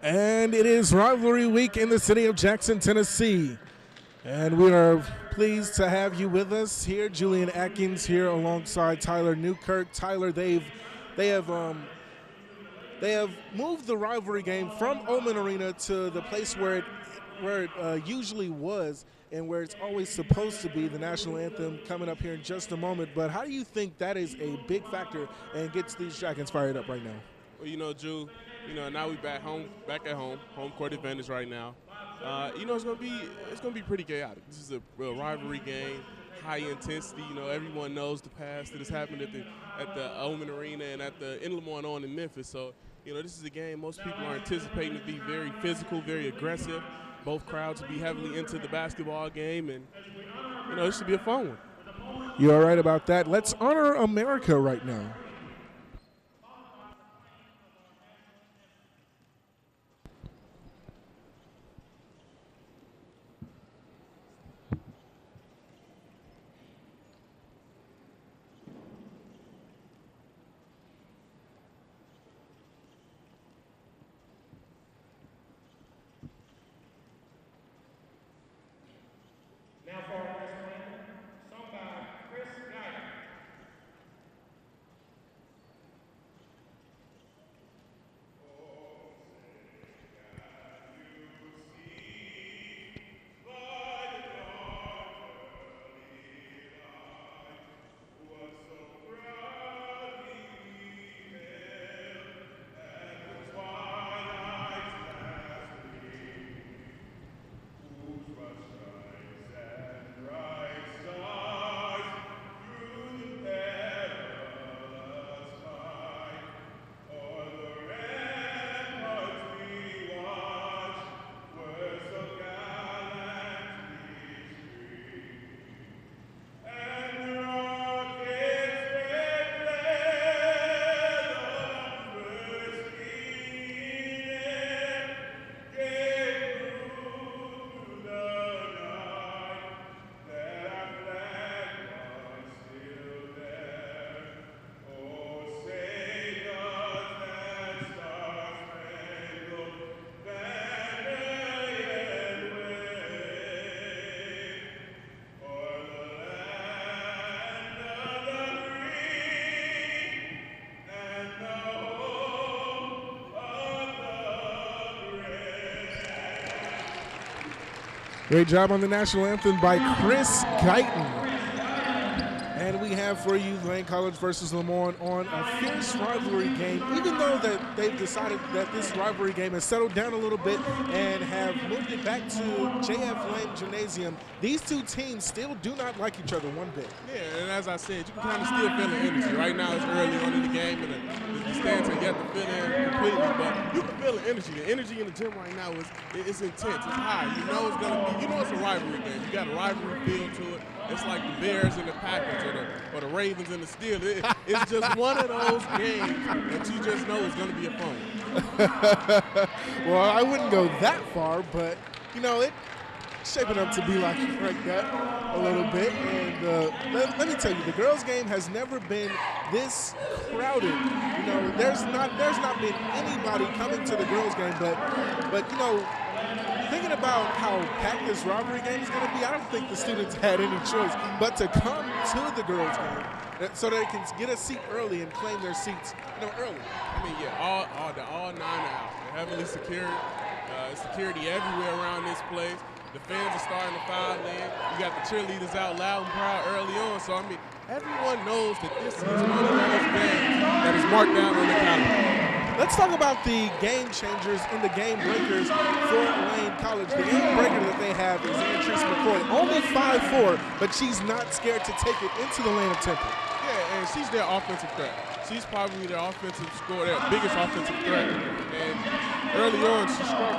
And it is rivalry week in the city of Jackson, Tennessee. And we are pleased to have you with us here. Julian Atkins here alongside Tyler Newkirk. Tyler, they have moved the rivalry game from Omen Arena to the place where it usually was and where it's always supposed to be, the national anthem coming up here in just a moment. But how do you think that is a big factor and gets these Dragons fired up right now? Well, Drew, now we back at home court advantage right now. It's gonna be pretty chaotic. This is a real rivalry game, high intensity. Everyone knows the past that has happened at the Omen Arena and in LeMoyne-Owen in Memphis. So, this is a game most people are anticipating to be very physical, very aggressive. Both crowds will be heavily into the basketball game, and this should be a fun one. You're right about that. Let's honor America right now. Great job on the national anthem by Chris Guyton. And we have for you Lane College versus LeMoyne on a fierce rivalry game. Even though that they've decided that this rivalry game has settled down a little bit and have moved it back to JF Lane Gymnasium, these two teams still do not like each other one bit. Yeah, and as I said, you can kind of still feel the energy. Right now it's early on in the game, and the stands are yet to fill in completely, but you can feel the energy. The energy in the gym right now it's intense, it's high. It's a rivalry game. You got a rivalry feel to it. It's like the Bears and the Packers or the Ravens and the Steelers. It's just one of those games that you just know is going to be a fun one. Well, I wouldn't go that far, but, it's shaping up to be like that a little bit. And let me tell you, the girls' game has never been this crowded. There's not been anybody coming to the girls' game, but thinking about how packed this rivalry game is going to be, I don't think the students had any choice but to come to the girls' game so they can get a seat early and claim their seats early. All 9 hours. They're heavily secured. Security everywhere around this place. The fans are starting to file in. You got the cheerleaders out loud and proud early on. So, everyone knows that this is one of those games that is marked down on the calendar. Let's talk about the game changers and the game breakers for Lane College. The game breaker that they have is Antrice McCoy, only 5'4", but she's not scared to take it into the lane of Temple. Yeah, and she's their offensive threat. She's probably their offensive scorer, their biggest offensive threat. And early on, she struggled.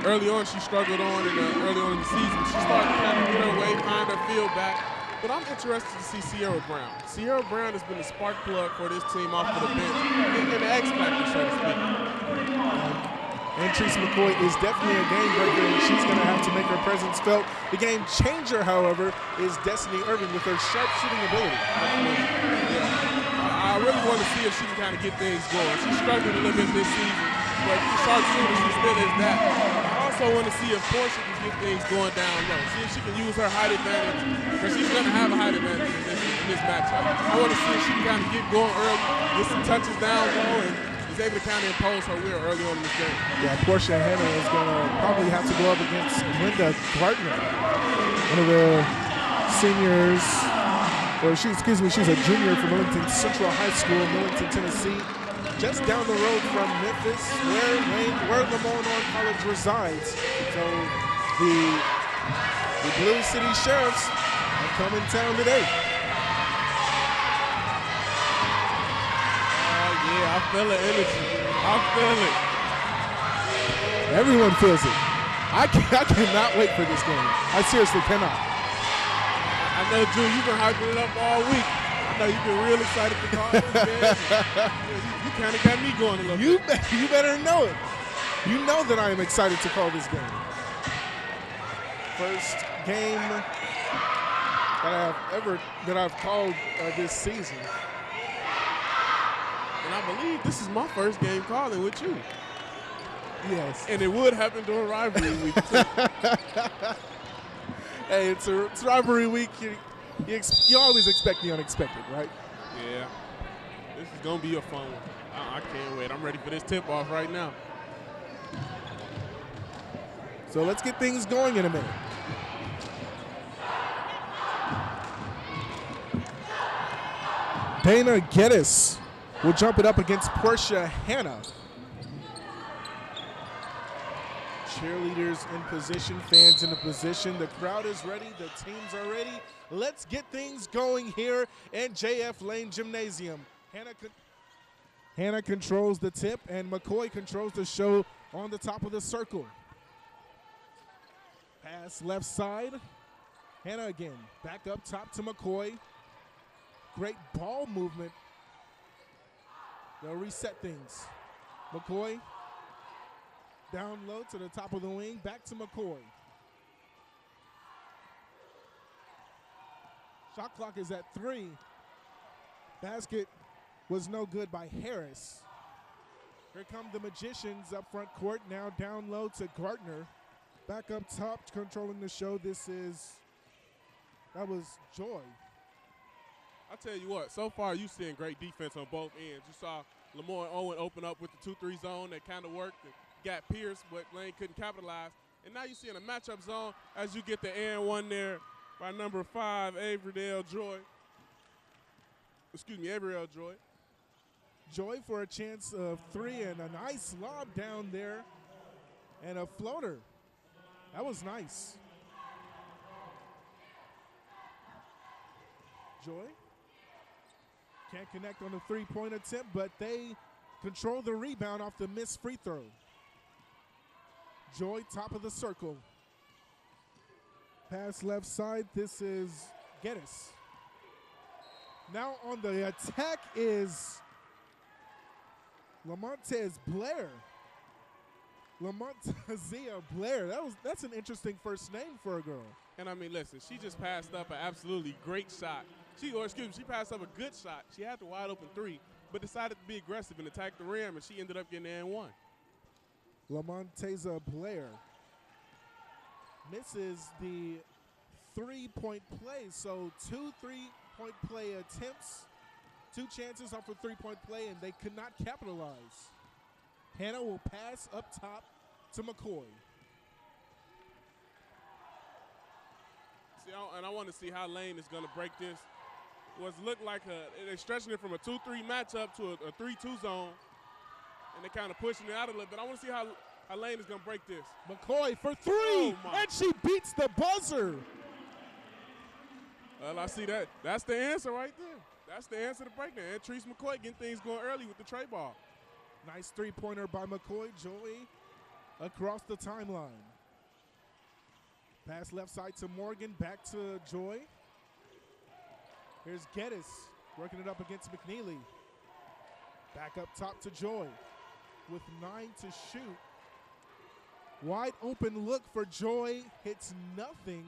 Early on in the season. She started to kind of get her way, find her field back. But I'm interested to see Sierra Brown. Sierra Brown has been the spark plug for this team off of the bench, and the X factor, so to speak. Antrice McCoy is definitely a game breaker, and she's going to have to make her presence felt. The game changer, however, is Destiny Irving with her sharp shooting ability. Yeah. I really want to see if she can kind of get things going. She struggled a little bit this season. but sharpshooter, she still is that. I also want to see if Portia can get things going down low. See if she can use her height advantage, because she's going to have a height advantage in this matchup. I want to see if she can kind of get going early, get some touches down low, and is able to kind of impose her will early on in this game. Yeah, Portia Hannah is going to probably have to go up against Linda Gardner, one of the seniors, or she's a junior from Millington Central High School, Millington, Tennessee, just down the road from Memphis, where LeMoyne-Owen College resides. So the Blue City Sheriffs have come in town today. Yeah, I feel the energy. I feel it. Everyone feels it. I cannot wait for this game. I seriously cannot. I know, Drew, you've been hyping it up all week. I know you've been real excited to call this game. You kind of got me going a little bit. You better know it. You know that I am excited to call this game. First game that I've called this season. And I believe this is my first game calling with you. Yes. And it would happen during rivalry week, too. Hey, it's rivalry week. You always expect the unexpected, right? Yeah. This is going to be a fun one. I can't wait. I'm ready for this tip-off right now. So let's get things going in a minute. Dana Geddes will jump it up against Portia Hannah. Cheerleaders in position, fans in a position. The crowd is ready, the teams are ready. Let's get things going here in JF Lane Gymnasium. Hannah controls the tip, and McCoy controls the show on the top of the circle. Pass left side. Hannah again, back up top to McCoy. Great ball movement. They'll reset things. McCoy down low to the top of the wing, back to McCoy. Shot clock is at 3. Basket was no good by Harris. Here come the Magicians up front court, now down low to Gardner. Back up top, controlling the show. That was Joy. I'll tell you what, so far you've seen great defense on both ends. You saw LeMoyne-Owen open up with the 2-3 zone that kind of worked and got Pierce, but Lane couldn't capitalize. And now you see in a matchup zone as you get the and one there by number 5, Averill Joy. Joy for a chance of 3 and a nice lob down there and a floater. That was nice. Joy can't connect on the three-point attempt, but they control the rebound off the missed free throw. Joy, top of the circle. Pass left side. This is Geddes. Now on the attack is Lamontez Blair. Lamontezia Blair. That's an interesting first name for a girl. And I mean, listen, she just passed up an absolutely great shot. She passed up a good shot. She had the wide open 3, but decided to be aggressive and attack the rim, and she ended up getting the and one. Lamonteza Blair misses the 3-point play. So 2 3-point play attempts, 2 chances off a 3-point play, and they could not capitalize. Hannah will pass up top to McCoy. And I want to see how Lane is going to break this. Looked like they're stretching it from a 2-3 matchup to a 3-2 zone, and they're kind of pushing it out a little bit. I want to see how Lane is going to break this. McCoy for 3, and she beats the buzzer. Well, I see that. That's the answer right there. That's the answer to break that. And Treese McCoy getting things going early with the tray ball. Nice 3-pointer by McCoy. Joy across the timeline. Pass left side to Morgan, back to Joy. Here's Geddes working it up against McNeely. Back up top to Joy with 9 to shoot. Wide open look for Joy, hits nothing,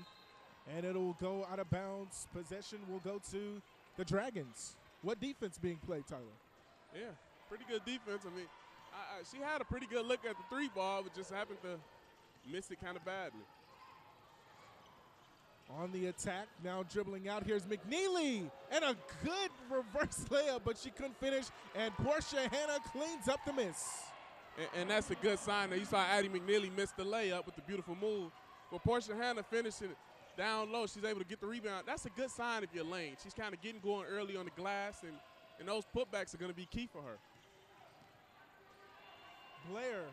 and it'll go out of bounds. Possession will go to the Dragons. What defense being played, Tyler? Yeah, pretty good defense. I mean, She had a pretty good look at the three ball, but just happened to miss it kind of badly. On the attack, now dribbling out. Here's McNeely, and a good reverse layup, but she couldn't finish, and Portia Hanna cleans up the miss. And that's a good sign. That you saw Addie McNeely miss the layup with the beautiful move. But Portia Hanna finishing it down low, she's able to get the rebound. That's a good sign if you're lane. She's kind of getting going early on the glass, and those putbacks are going to be key for her. Blair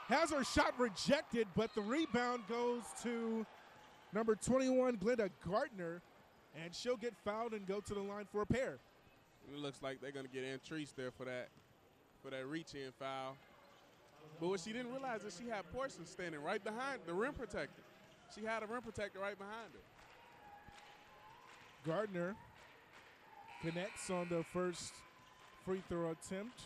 has her shot rejected, but the rebound goes to number 21, Glenda Gardner, and she'll get fouled and go to the line for a pair. It looks like they're going to get Antrice there for that reach-in foul. But what she didn't realize is she had Portia standing right behind the rim protector. She had a rim protector right behind her. Gardner connects on the first free throw attempt.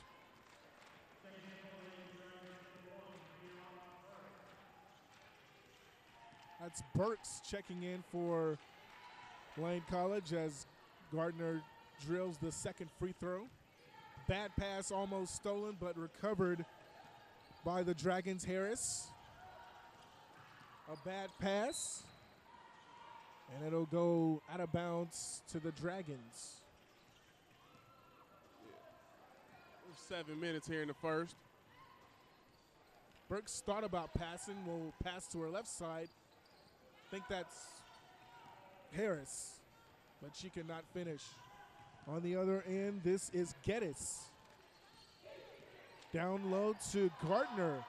That's Burks checking in for Lane College as Gardner drills the second free throw. Bad pass, almost stolen, but recovered by the Dragons. Harris. A bad pass, and it'll go out of bounds to the Dragons. 7 minutes here in the first. Burks thought about passing, will pass to her left side. Think that's Harris, but she cannot finish. On the other end, this is Geddes. Down low to Gardner,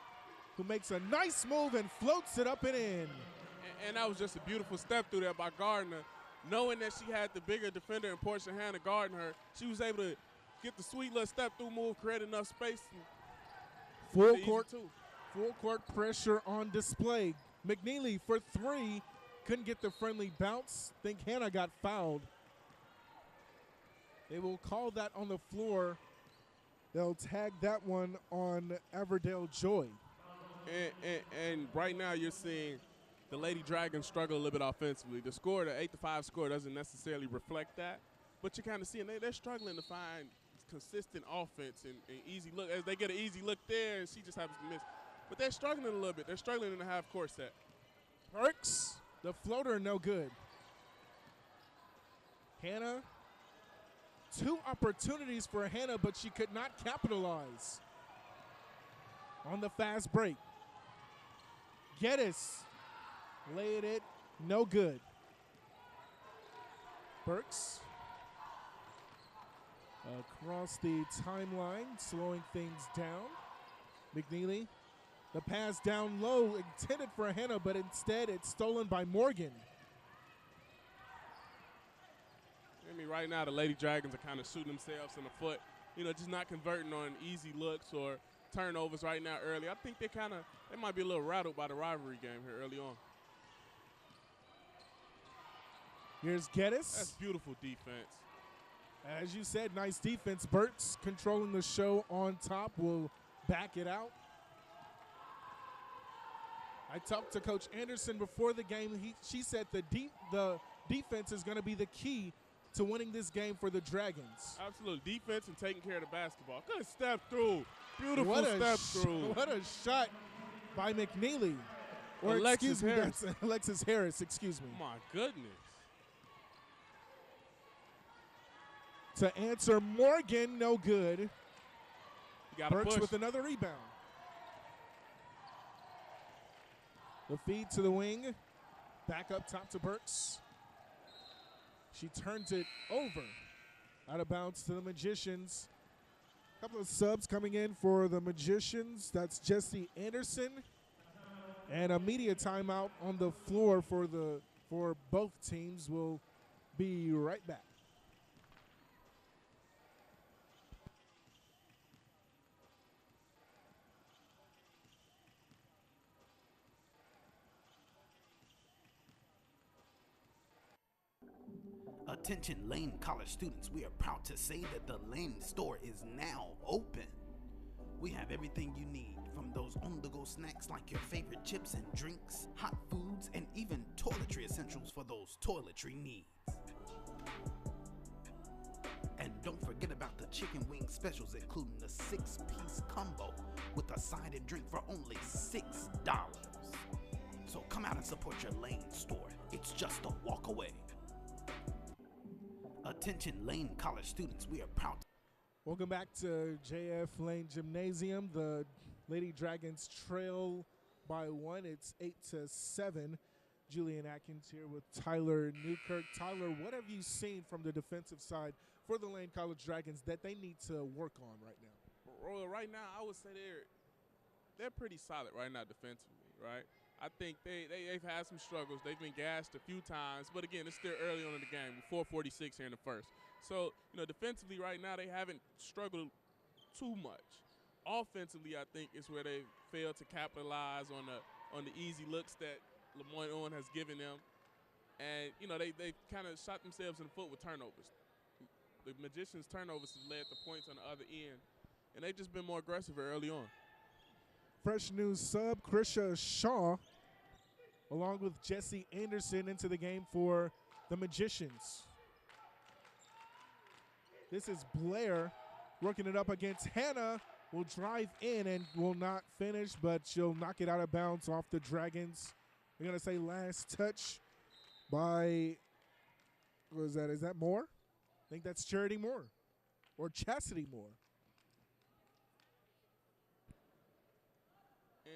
who makes a nice move and floats it up and in. And that was just a beautiful step through there by Gardner. Knowing that she had the bigger defender in Portia Hanna guarding her, she was able to get the sweet little step through move, create enough space. Full court pressure on display. McNeely for three, couldn't get the friendly bounce. Think Hanna got fouled. They will call that on the floor. They'll tag that one on Averdale Joy. And right now you're seeing the Lady Dragons struggle a little bit offensively. The score, the 8-5 score, doesn't necessarily reflect that, but you're kind of seeing they're struggling to find consistent offense and easy look. As they get an easy look there, and she just happens to miss. But they're struggling a little bit. They're struggling in the half-court set. Burks, the floater, no good. Hanna, two opportunities for Hanna, but she could not capitalize on the fast break. Geddes laid it, no good. Burks across the timeline, slowing things down. McNeely, the pass down low, intended for Hanna, but instead it's stolen by Morgan. I mean, right now the Lady Dragons are kind of shooting themselves in the foot, just not converting on easy looks or turnovers right now early. I think they might be a little rattled by the rivalry game here early on. Here's Geddes. That's beautiful defense. As you said, nice defense. Burks controlling the show on top, will back it out. I talked to Coach Anderson before the game. She said the defense is going to be the key to winning this game for the Dragons. Absolutely. Defense and taking care of the basketball. Good step through. Beautiful step through. What a shot by McNeely. Or Alexis Harris. That's Alexis Harris, excuse me. Oh my goodness. To answer Morgan, no good. Burks with another rebound. The feed to the wing. Back up top to Burks. She turns it over. Out of bounds to the Magicians. A couple of subs coming in for the Magicians. That's Jesse Anderson. And a media timeout on the floor for both teams. We'll be right back. Attention Lane College students, we are proud to say that the Lane store is now open. We have everything you need, from those on-the-go snacks like your favorite chips and drinks, hot foods, and even toiletry essentials for those toiletry needs. And Don't forget about the chicken wing specials, including the 6-piece combo with a side and drink for only $6. So come out and support your Lane store. It's just a walk away. Attention Lane College students, we are proud. Welcome back to JF Lane Gymnasium. The Lady Dragons trail by 1. It's 8-7. Julian Atkins here with Tyler Newkirk. Tyler, what have you seen from the defensive side for the Lane College Dragons that they need to work on right now? Well, right now, I would say they're pretty solid right now defensively, right? I think they've had some struggles. They've been gassed a few times, but again, it's still early on in the game. 4:46 here in the first. So, defensively right now, they haven't struggled too much. Offensively, I think is where they failed to capitalize on the easy looks that LeMoyne-Owen has given them, and they kind of shot themselves in the foot with turnovers. The Magicians' turnovers has led to points on the other end, and they've just been more aggressive early on. Fresh new sub Krisha Shaw, along with Jesse Anderson, into the game for the Magicians. This is Blair working it up against Hannah. Will drive in and will not finish, but she'll knock it out of bounds off the Dragons. We're going to say last touch by, what is that? Is that Moore? I think that's Charity Moore or Chastity Moore.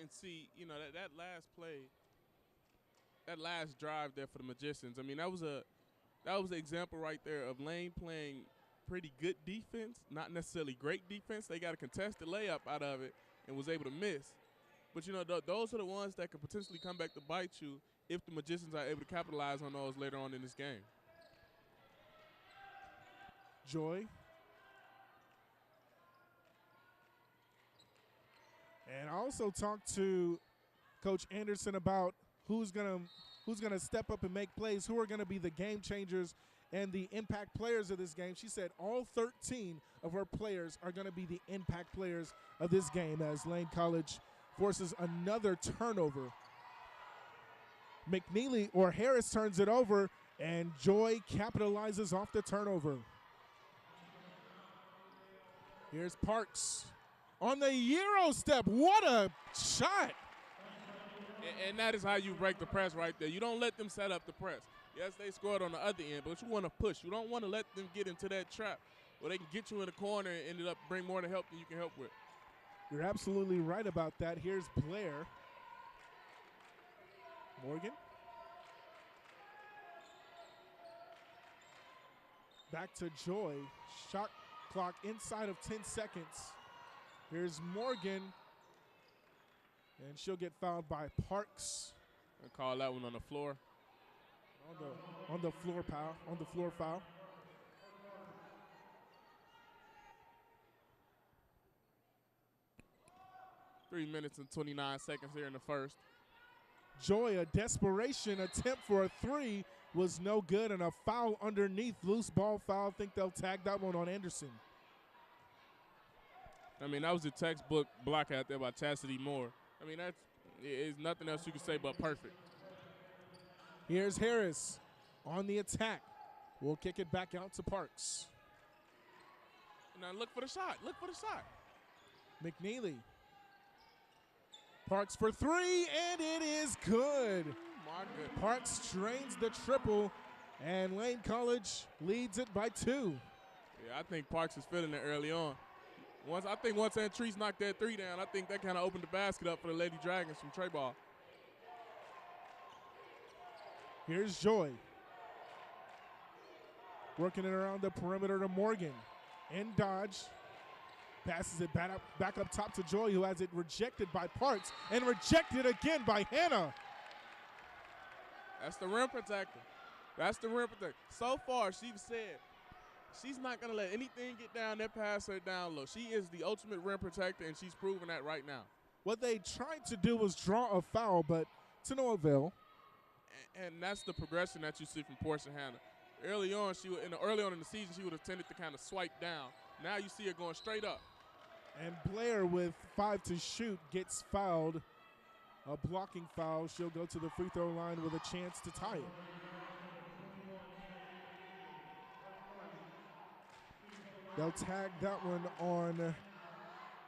And see, that last play, that last drive there for the Magicians, I mean, that was an example right there of Lane playing pretty good defense, not necessarily great defense. They got a contested layup out of it and was able to miss. But, those are the ones that could potentially come back to bite you if the Magicians are able to capitalize on those later on in this game. Joy. And I also talked to Coach Anderson about who's gonna step up and make plays, who are gonna be the game changers and the impact players of this game. She said all 13 of her players are gonna be the impact players of this game as Lane College forces another turnover. Harris turns it over, and Joy capitalizes off the turnover. Here's Parks on the Euro step. What a shot! And that is how you break the press right there. You don't let them set up the press. Yes, they scored on the other end, but you want to push. You don't want to let them get into that trap where they can get you in the corner and ended up bring more to help than you can help with. You're absolutely right about that. Here's Blair. Morgan. Back to Joy. Shot clock inside of 10 seconds. Here's Morgan. And she'll get fouled by Parks. I call that one on the floor. On the floor foul. 3 minutes and 29 seconds here in the first. Joy, a desperation attempt for a three was no good, and a foul underneath. Loose ball foul. I think they'll tag that one on Anderson. I mean, that was a textbook block out there by Chastity Moore. I mean, there's nothing else you can say but perfect. Here's Harris on the attack. We'll kick it back out to Parks. Now look for the shot. Look for the shot. McNeely. Parks for three, and it is good. Oh my goodness. Parks drains the triple, and Lane College leads it by 2. Yeah, I think Parks is feeling it early on. Once Antrice knocked that three down, I think that kind of opened the basket up for the Lady Dragons from Trey Ball. Here's Joy. Working it around the perimeter to Morgan. In dodge. Passes it back up top to Joy, who has it rejected by Parks and rejected again by Hannah. That's the rim protector. That's the rim protector. So far, she's said she's not going to let anything get down there past her down low. She is the ultimate rim protector, and she's proving that right now. What they tried to do was draw a foul, but to no avail. And that's the progression that you see from Portia Hannah. Early on in the season, she would have tended to kind of swipe down. Now you see her going straight up. And Blair, with 5 to shoot, gets fouled. A blocking foul. She'll go to the free throw line with a chance to tie it. They'll tag that one on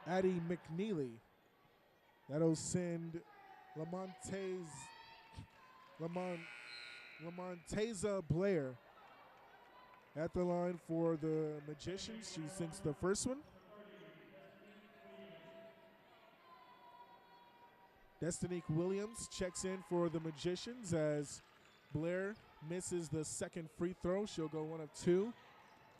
Addie McNeely. That'll send LaMonteza Blair at the line for the Magicians. She sinks the first one. Destiny Williams checks in for the Magicians as Blair misses the second free throw. She'll go 1 of 2.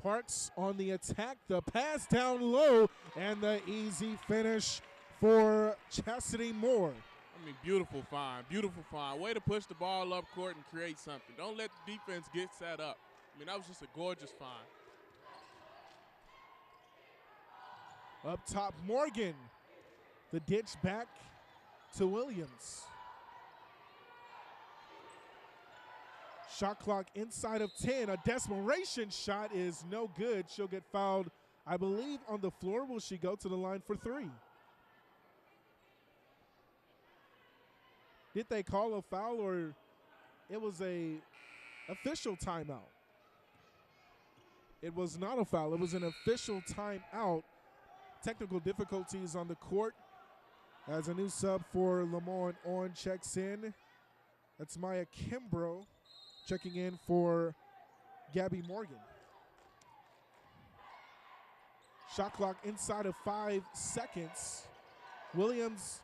Parks on the attack, the pass down low, and the easy finish for Chastity Moore. I mean, beautiful find, beautiful find. Way to push the ball up court and create something. Don't let the defense get set up. I mean, that was just a gorgeous find. Up top, Morgan. The ditch back to Williams. Shot clock inside of 10. A desperation shot is no good. She'll get fouled, I believe, on the floor. Will she go to the line for 3? Did they call a foul, or it was a official timeout? It was not a foul. It was an official timeout. Technical difficulties on the court as a new sub for LeMoyne-Owen checks in. That's Maya Kimbrough checking in for Gabby Morgan. Shot clock inside of 5 seconds. Williams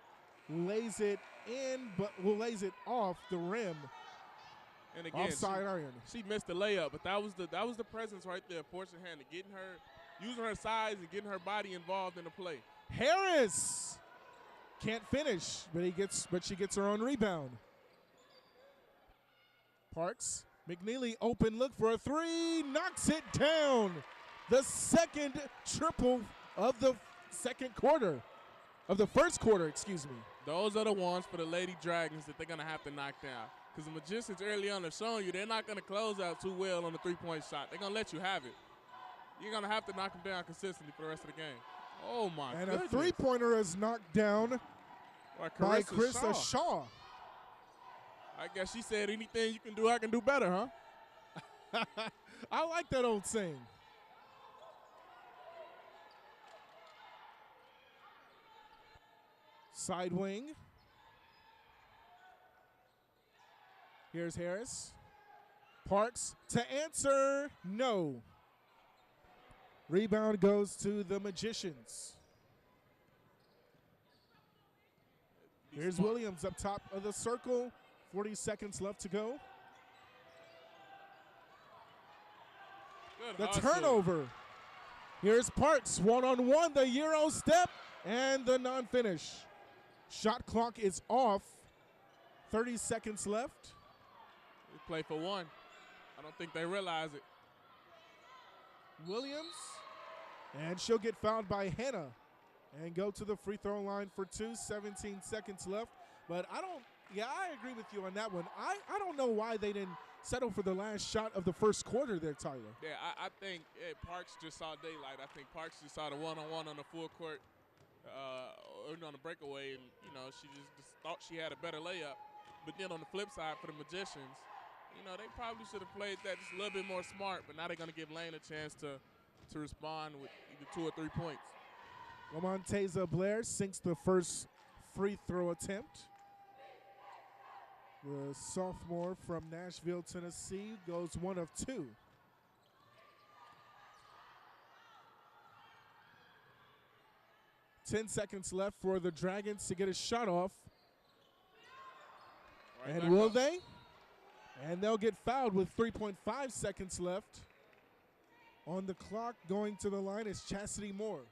lays it in, but lays it off the rim. And again, offside iron. She missed the layup, but that was the presence right there, forcing her hand, using her size and getting her body involved in the play. Harris can't finish, but she gets her own rebound. Parks, McNeely open look for a 3, knocks it down. The second triple of the second quarter, of the first quarter, excuse me. Those are the ones for the Lady Dragons that they're going to have to knock down. Because the Magicians early on are showing you they're not going to close out too well on the three-point shot. They're going to let you have it. You're going to have to knock them down consistently for the rest of the game. Oh, my goodness. And a three-pointer is knocked down by Carissa Shaw. I guess she said, anything you can do, I can do better, huh? I like that old saying. Side wing. Here's Harris. Parks to answer, no. Rebound goes to the Magicians. Here's Williams up top of the circle. 40 seconds left to go. The turnover. Here's Parks, one-on-one, the Euro step, and the non-finish. Shot clock is off. 30 seconds left. They play for one. I don't think they realize it. Williams, and she'll get fouled by Hannah and go to the free throw line for 2. 17 seconds left. But I agree with you on that one. I don't know why they didn't settle for the last shot of the first quarter there, Tyler. Yeah, I think Parks just saw daylight. I think Parks just saw the one-on-one on the full court on the breakaway, and, she just thought she had a better layup. But then on the flip side for the Magicians, they probably should have played that just a little bit more smart, but now they're going to give Lane a chance to respond with either 2 or 3 points. LaMonteza Blair sinks the first free throw attempt. The sophomore from Nashville, Tennessee, goes 1 of 2. Ten seconds left for the Dragons to get a shot off. Right, and will they? And they'll get fouled with 3.5 seconds left on the clock. Going to the line is Chastity Moore.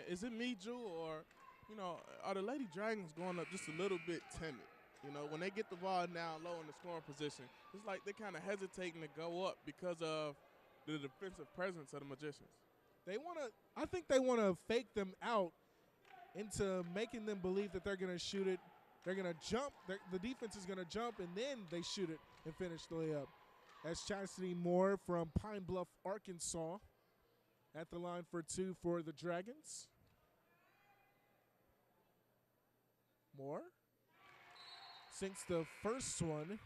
Is it me, Drew, or, are the Lady Dragons going up just a little bit timid? When they get the ball down low in the scoring position, it's like they're kind of hesitating to go up because of the defensive presence of the Magicians. I think they want to fake them out into making them believe that they're going to shoot it. They're going to jump. The defense is going to jump, and then they shoot it and finish the layup. That's Chastity Moore from Pine Bluff, Arkansas, at the line for 2 for the Dragons. Moore sinks the first one.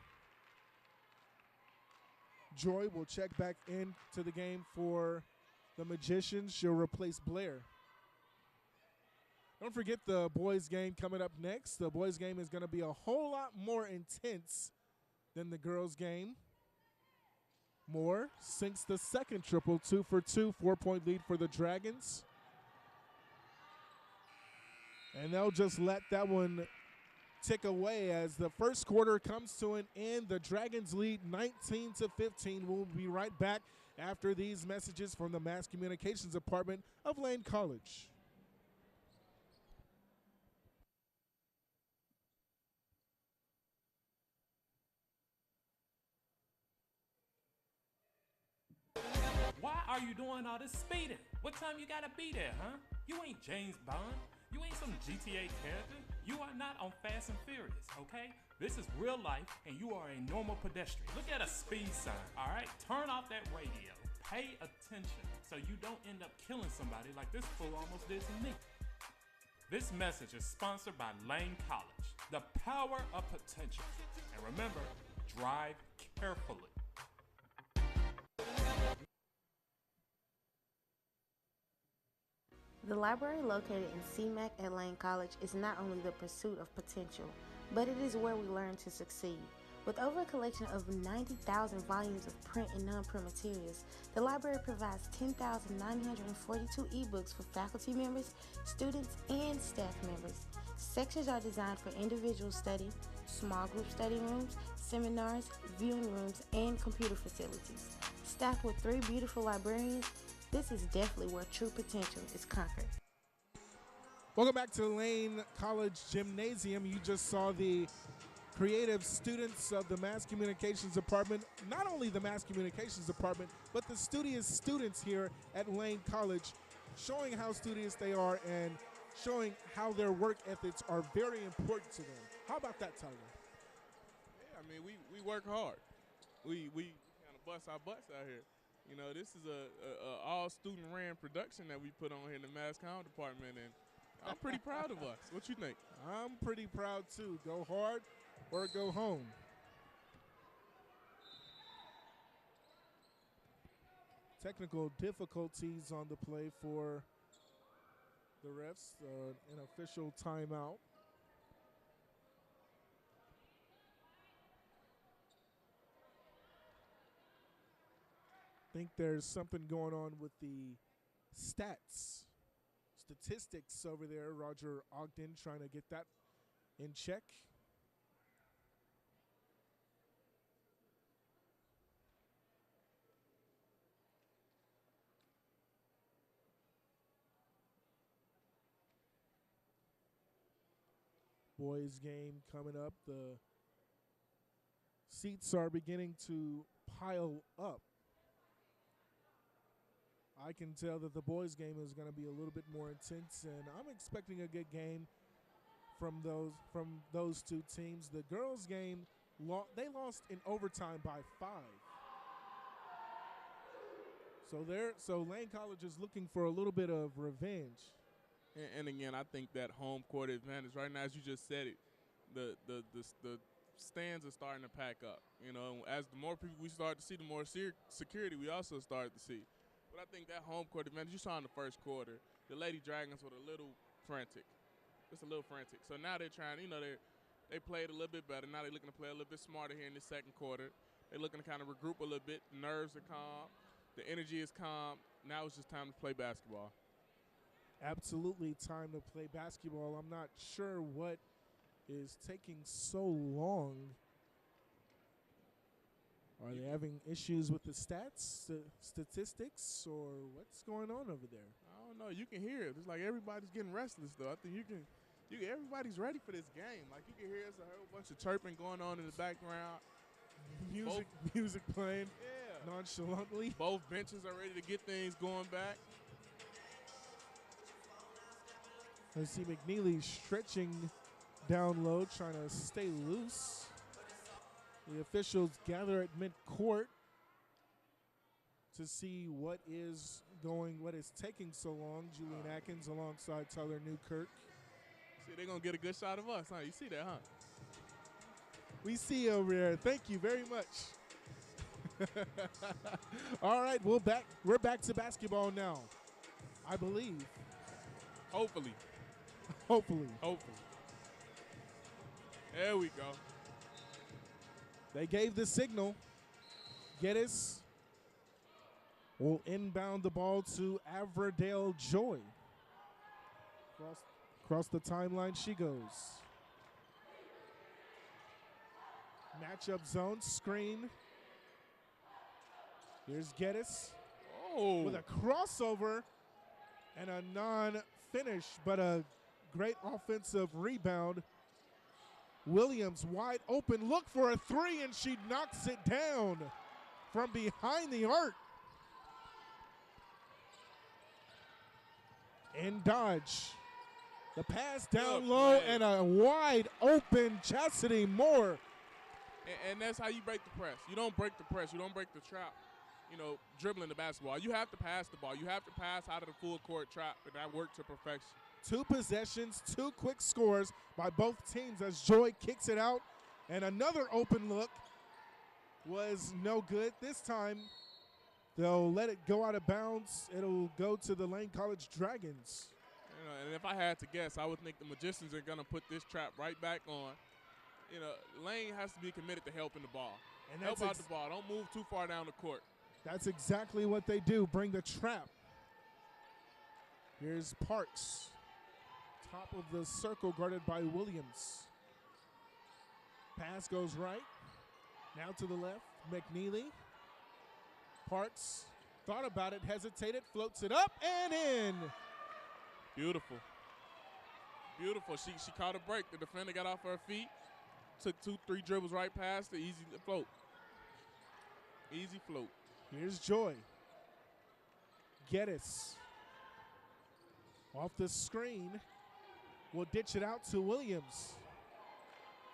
Joy will check back into the game for the Magicians. She'll replace Blair. Don't forget the boys' game coming up next. The boys' game is going to be a whole lot more intense than the girls' game. Moore sinks the second triple, 2 for 2, 4-point lead for the Dragons. And they'll just let that one tick away as the first quarter comes to an end. The Dragons lead 19-15. We'll be right back after these messages from the Mass Communications Department of Lane College. Why are you doing all this speeding? What time you gotta be there, huh? You ain't James Bond. You ain't some GTA character. You are not on Fast and Furious, okay? This is real life, and you are a normal pedestrian. Look at a speed sign, all right? Turn off that radio. Pay attention so you don't end up killing somebody like this fool almost did to me. This message is sponsored by Lane College, the power of potential. And remember, drive carefully. The library located in CMAC at Lane College is not only the pursuit of potential, but it is where we learn to succeed. With over a collection of 90,000 volumes of print and non-print materials, the library provides 10,942 ebooks for faculty members, students, and staff members. Sections are designed for individual study, small group study rooms, seminars, viewing rooms, and computer facilities. Staffed with 3 beautiful librarians, this is definitely where true potential is conquered. Welcome back to Lane College Gymnasium. You just saw the creative students of the Mass Communications Department, not only the Mass Communications Department, but the studious students here at Lane College, showing how studious they are and showing how their work ethics are very important to them. How about that, Tyler? Yeah, I mean, we work hard. We kind of bust our butts out here. You know, this is a all student ran production that we put on here in the Mass Comm Department, and I'm pretty proud of us. What you think? I'm pretty proud too. Go hard or go home. Technical difficulties on the play for the refs. An official timeout. I think there's something going on with the statistics over there. Roger Ogden trying to get that in check. Boys game coming up. The seats are beginning to pile up. I can tell that the boys' game is going to be a little bit more intense, and I'm expecting a good game from those two teams. The girls' game, they lost in overtime by 5. So Lane College is looking for a little bit of revenge. And again, I think that home court advantage right now, as you just said it, the stands are starting to pack up. You know, as the more people we start to see, the more security we also start to see. But I think that home court advantage, you saw in the first quarter, the Lady Dragons were a little frantic. Just a little frantic. So now they're trying, you know, they played a little bit better. Now they're looking to play a little bit smarter here in the second quarter. They're looking to kind of regroup a little bit. The nerves are calm. The energy is calm. Now it's just time to play basketball. Absolutely time to play basketball. I'm not sure what is taking so long. Are they having issues with the statistics, or what's going on over there? I don't know. You can hear it. It's like everybody's getting restless, though. I think everybody's ready for this game. Like, you can hear there's a whole bunch of chirping going on in the background. Music playing Yeah. nonchalantly. Both benches are ready to get things going back. I see McNeely stretching down low, trying to stay loose. The officials gather at midcourt to see what is taking so long. Julian Atkins alongside Tyler Newkirk. See, they're going to get a good shot of us, huh? You see that, huh? We see over there. Thank you very much. All right, we're back to basketball now, I believe. Hopefully. Hopefully. There we go. They gave the signal. Geddes will inbound the ball to Averdale Joy. Across the timeline she goes. Matchup zone, screen. Here's Geddes with a crossover and a non-finish, but a great offensive rebound. Williams wide open, look for a three, and she knocks it down from behind the arc. In dodge. The pass down low and a wide open Chastity Moore. And that's how you break the press. You don't break the press. You don't break the trap, dribbling the basketball. You have to pass the ball. You have to pass out of the full court trap, and that worked to perfection. 2 possessions, 2 quick scores by both teams as Joy kicks it out. And another open look was no good. This time, they'll let it go out of bounds. It'll go to the Lane College Dragons. And if I had to guess, I would think the Magicians are going to put this trap right back on. Lane has to be committed to helping the ball. And help out the ball. Don't move too far down the court. That's exactly what they do, bring the trap. Here's Parks. Top of the circle guarded by Williams. Pass goes right. Now to the left, McNeely. Parks thought about it, hesitated, floats it up and in. Beautiful. Beautiful. She caught a break. The defender got off her feet. Took 2-3 dribbles right past the easy float. Easy float. Here's Joy. Geddes. Off the screen. Will ditch it out to Williams.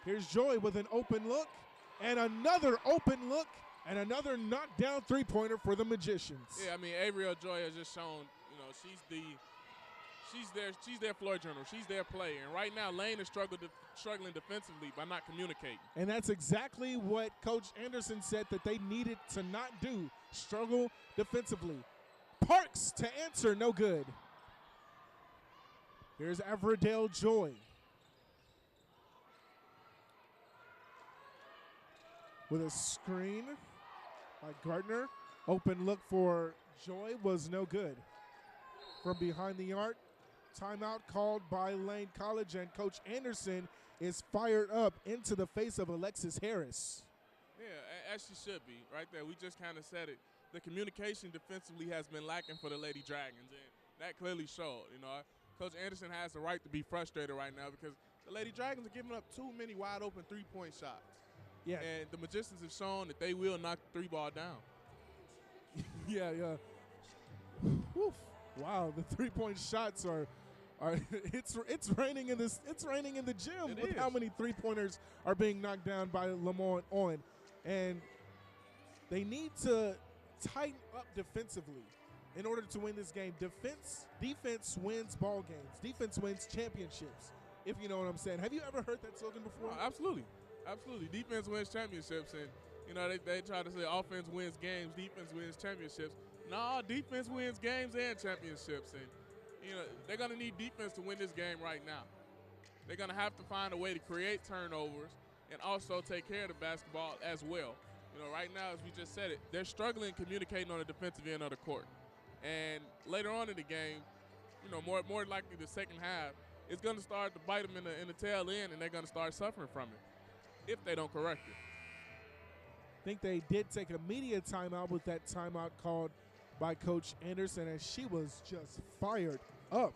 Here's Joy with an open look. And another open look. And another knockdown three-pointer for the Magicians. Yeah, Averill Joy has just shown, she's their floor general. She's their player. And right now, Lane is struggling defensively by not communicating. And that's exactly what Coach Anderson said that they needed to not do, struggle defensively. Parks to answer, no good. Here's Averdale Joy. With a screen by Gardner. Open look for Joy was no good. From behind the arc. Timeout called by Lane College, and Coach Anderson is fired up into the face of Alexis Harris. Yeah, as she should be. Right there, we just kind of said it. The communication defensively has been lacking for the Lady Dragons, and that clearly showed. Coach Anderson has the right to be frustrated right now because the Lady Dragons are giving up too many wide open three-point shots. Yeah. And the Magicians have shown that they will knock the 3-ball down. Yeah. Woof. Wow, the three-point shots are it's raining in the gym with how many three-pointers are being knocked down by LeMoyne-Owen. And they need to tighten up defensively in order to win this game. Defense wins ball games. Defense wins championships, if you know what I'm saying. Have you ever heard that slogan before? Oh, absolutely. Defense wins championships, and they try to say offense wins games, defense wins championships. No, defense wins games and championships, and they're going to need defense to win this game right now. They're going to have to find a way to create turnovers and also take care of the basketball as well. Right now, as we just said it, they're struggling communicating on the defensive end of the court. And later on in the game, more likely the second half, it's going to start to bite them in the tail end, and they're going to start suffering from it if they don't correct it. I think they did take a media timeout with that timeout called by Coach Anderson, and she was just fired up.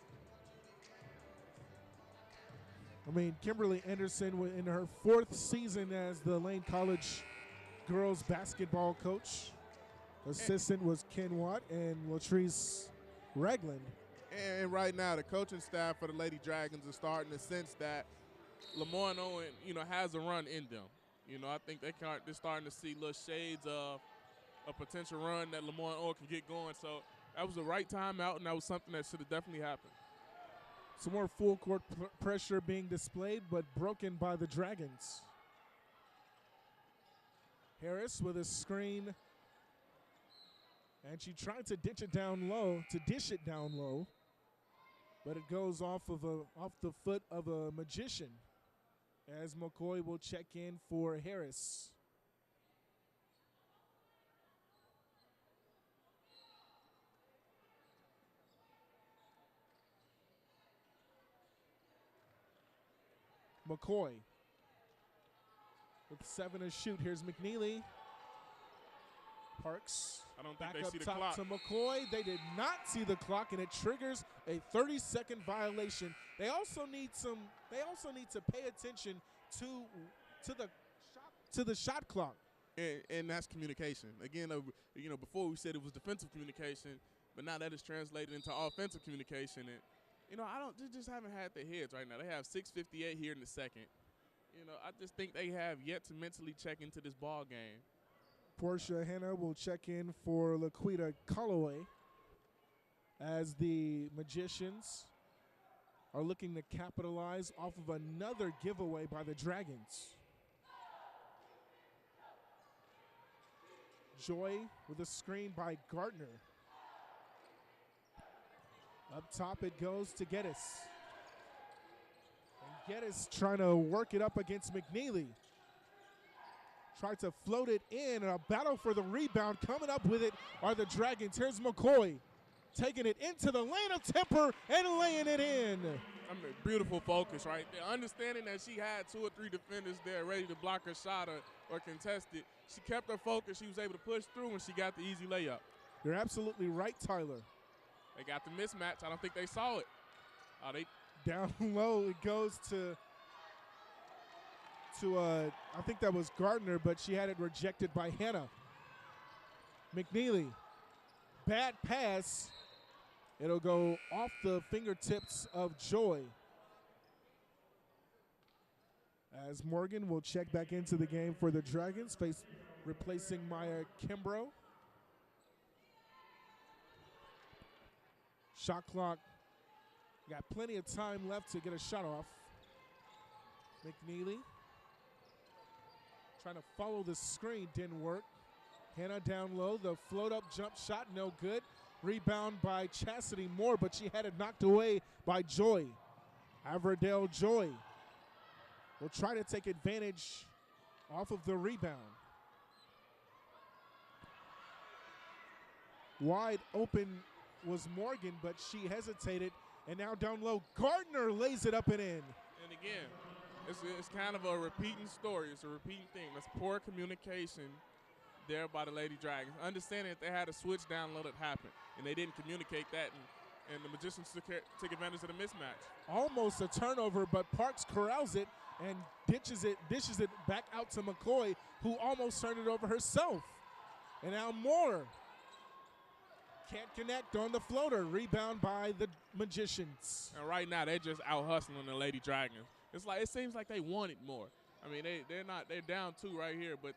Kimberly Anderson in her 4th season as the Lane College girls basketball coach. Assistant was Ken Watt and Latrice Ragland. And right now, the coaching staff for the Lady Dragons are starting to sense that LeMoyne-Owen, has a run in them. I think they're starting to see little shades of a potential run that LeMoyne-Owen can get going. So that was the right time out, and that was something that should have definitely happened. Some more full court pressure being displayed, but broken by the Dragons. Harris with a screen And she tried to dish it down low, but it goes off the foot of a magician, as McCoy will check in for Harris. McCoy with 7 to shoot. Here's McNeely. Parks. I don't think back they up see the top clock. to McCoy. They did not see the clock, and it triggers a 30-second violation. They also need to pay attention to the shot clock. And that's communication. Again, before we said it was defensive communication, but now that is translated into offensive communication. And they just haven't had their heads right now. They have 6:58 here in the second. I just think they have yet to mentally check into this ball game. Portia Hanna will check in for Laquita Calloway as the Magicians are looking to capitalize off of another giveaway by the Dragons. Joy with a screen by Gardner. Up top it goes to Geddes. And Geddes trying to work it up against McNeely. Tried to float it in, and a battle for the rebound. Coming up with it are the Dragons. Here's McCoy taking it into the lane of Temper and laying it in. Beautiful focus right there. Understanding that she had 2 or 3 defenders there ready to block her shot or contest it. She kept her focus. She was able to push through, and she got the easy layup. You're absolutely right, Tyler. They got the mismatch. I don't think they saw it. Down low it goes to I think that was Gardner, but she had it rejected by Hanna. McNeely, bad pass. It'll go off the fingertips of Joy. As Morgan will check back into the game for the Dragons, replacing Maya Kimbrough. Shot clock. Got plenty of time left to get a shot off. McNeely trying to follow the screen, didn't work. Hanna down low, the float up jump shot, no good. Rebound by Chastity Moore, but she had it knocked away by Joy. Averdale Joy will try to take advantage off of the rebound. Wide open was Morgan, but she hesitated. And now down low, Gardner lays it up and in. And again, it's kind of a repeating story. It's a repeating thing. That's poor communication there by the Lady Dragons. Understanding that they had a switch down low that happened, and they didn't communicate that, and the Magicians took advantage of the mismatch. Almost a turnover, but Parks corrals it and dishes it back out to McCoy, who almost turned it over herself. And now Moore can't connect on the floater. Rebound by the Magicians. And right now they're just out hustling the Lady Dragons. It seems like they want it more. I mean, they're down 2 right here, but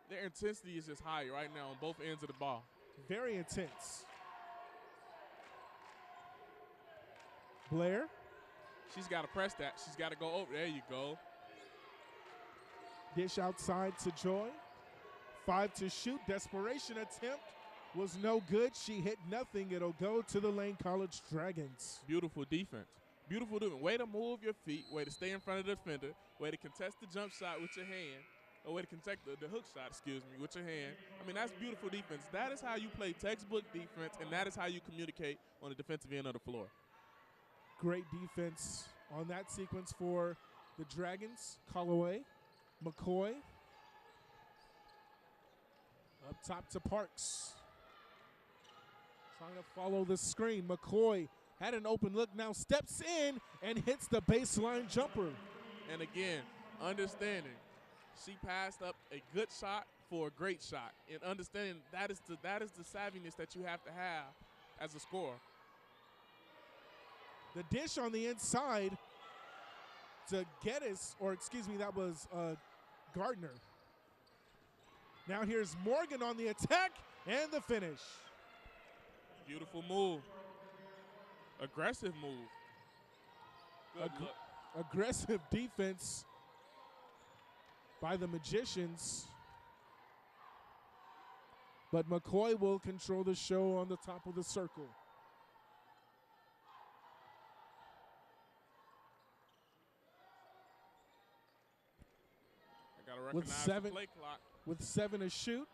their intensity is just higher right now on both ends of the ball. Very intense. Blair. She's got to press that. She's got to go over. There you go. Dish outside to Joy. 5 to shoot. Desperation attempt was no good. She hit nothing. It'll go to the Lane College Dragons. Beautiful defense. Beautiful defense. Way to move your feet. Way to stay in front of the defender. Way to contest the jump shot with your hand. Or way to contest the hook shot, with your hand. I mean, that's beautiful defense. That is how you play textbook defense, and that is how you communicate on the defensive end of the floor. Great defense on that sequence for the Dragons. Callaway, McCoy. Up top to Parks. Trying to follow the screen. McCoy had an open look, now steps in and hits the baseline jumper. And again, understanding, she passed up a good shot for a great shot. And understanding that is the savviness that you have to have as a scorer. The dish on the inside to Geddes, that was Gardner. Now here's Morgan on the attack and the finish. Beautiful move. Aggressive move. Good look. Aggressive defense by the Magicians. but McCoy will control the show on the top of the circle. I got to recognize the play clock. With 7 to shoot.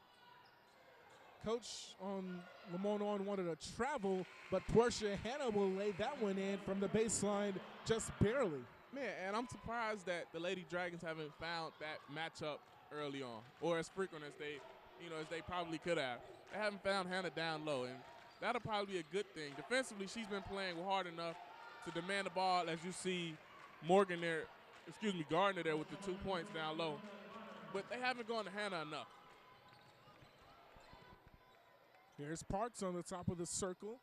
Coach on LeMoyne-Owen wanted a travel, but Portia Hanna will lay that one in from the baseline just barely. Man, and I'm surprised that the Lady Dragons haven't found that matchup early on, or as frequent as they probably could have. They haven't found Hannah down low, and that'll probably be a good thing. Defensively, she's been playing hard enough to demand the ball, as you see Gardner there with the 2 points down low. But they haven't gone to Hannah enough. Here's Parks on the top of the circle.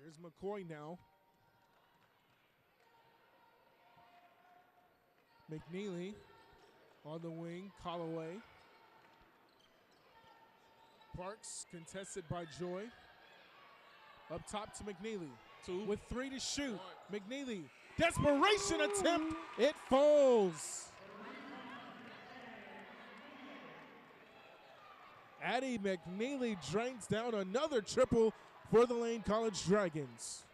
Here's McCoy now. McNeely on the wing, Callaway. Parks contested by Joy. Up top to McNeely. 2 with 3 to shoot. McNeely, desperation attempt. It falls. Addie McNeely drains down another triple for the Lane College Dragons.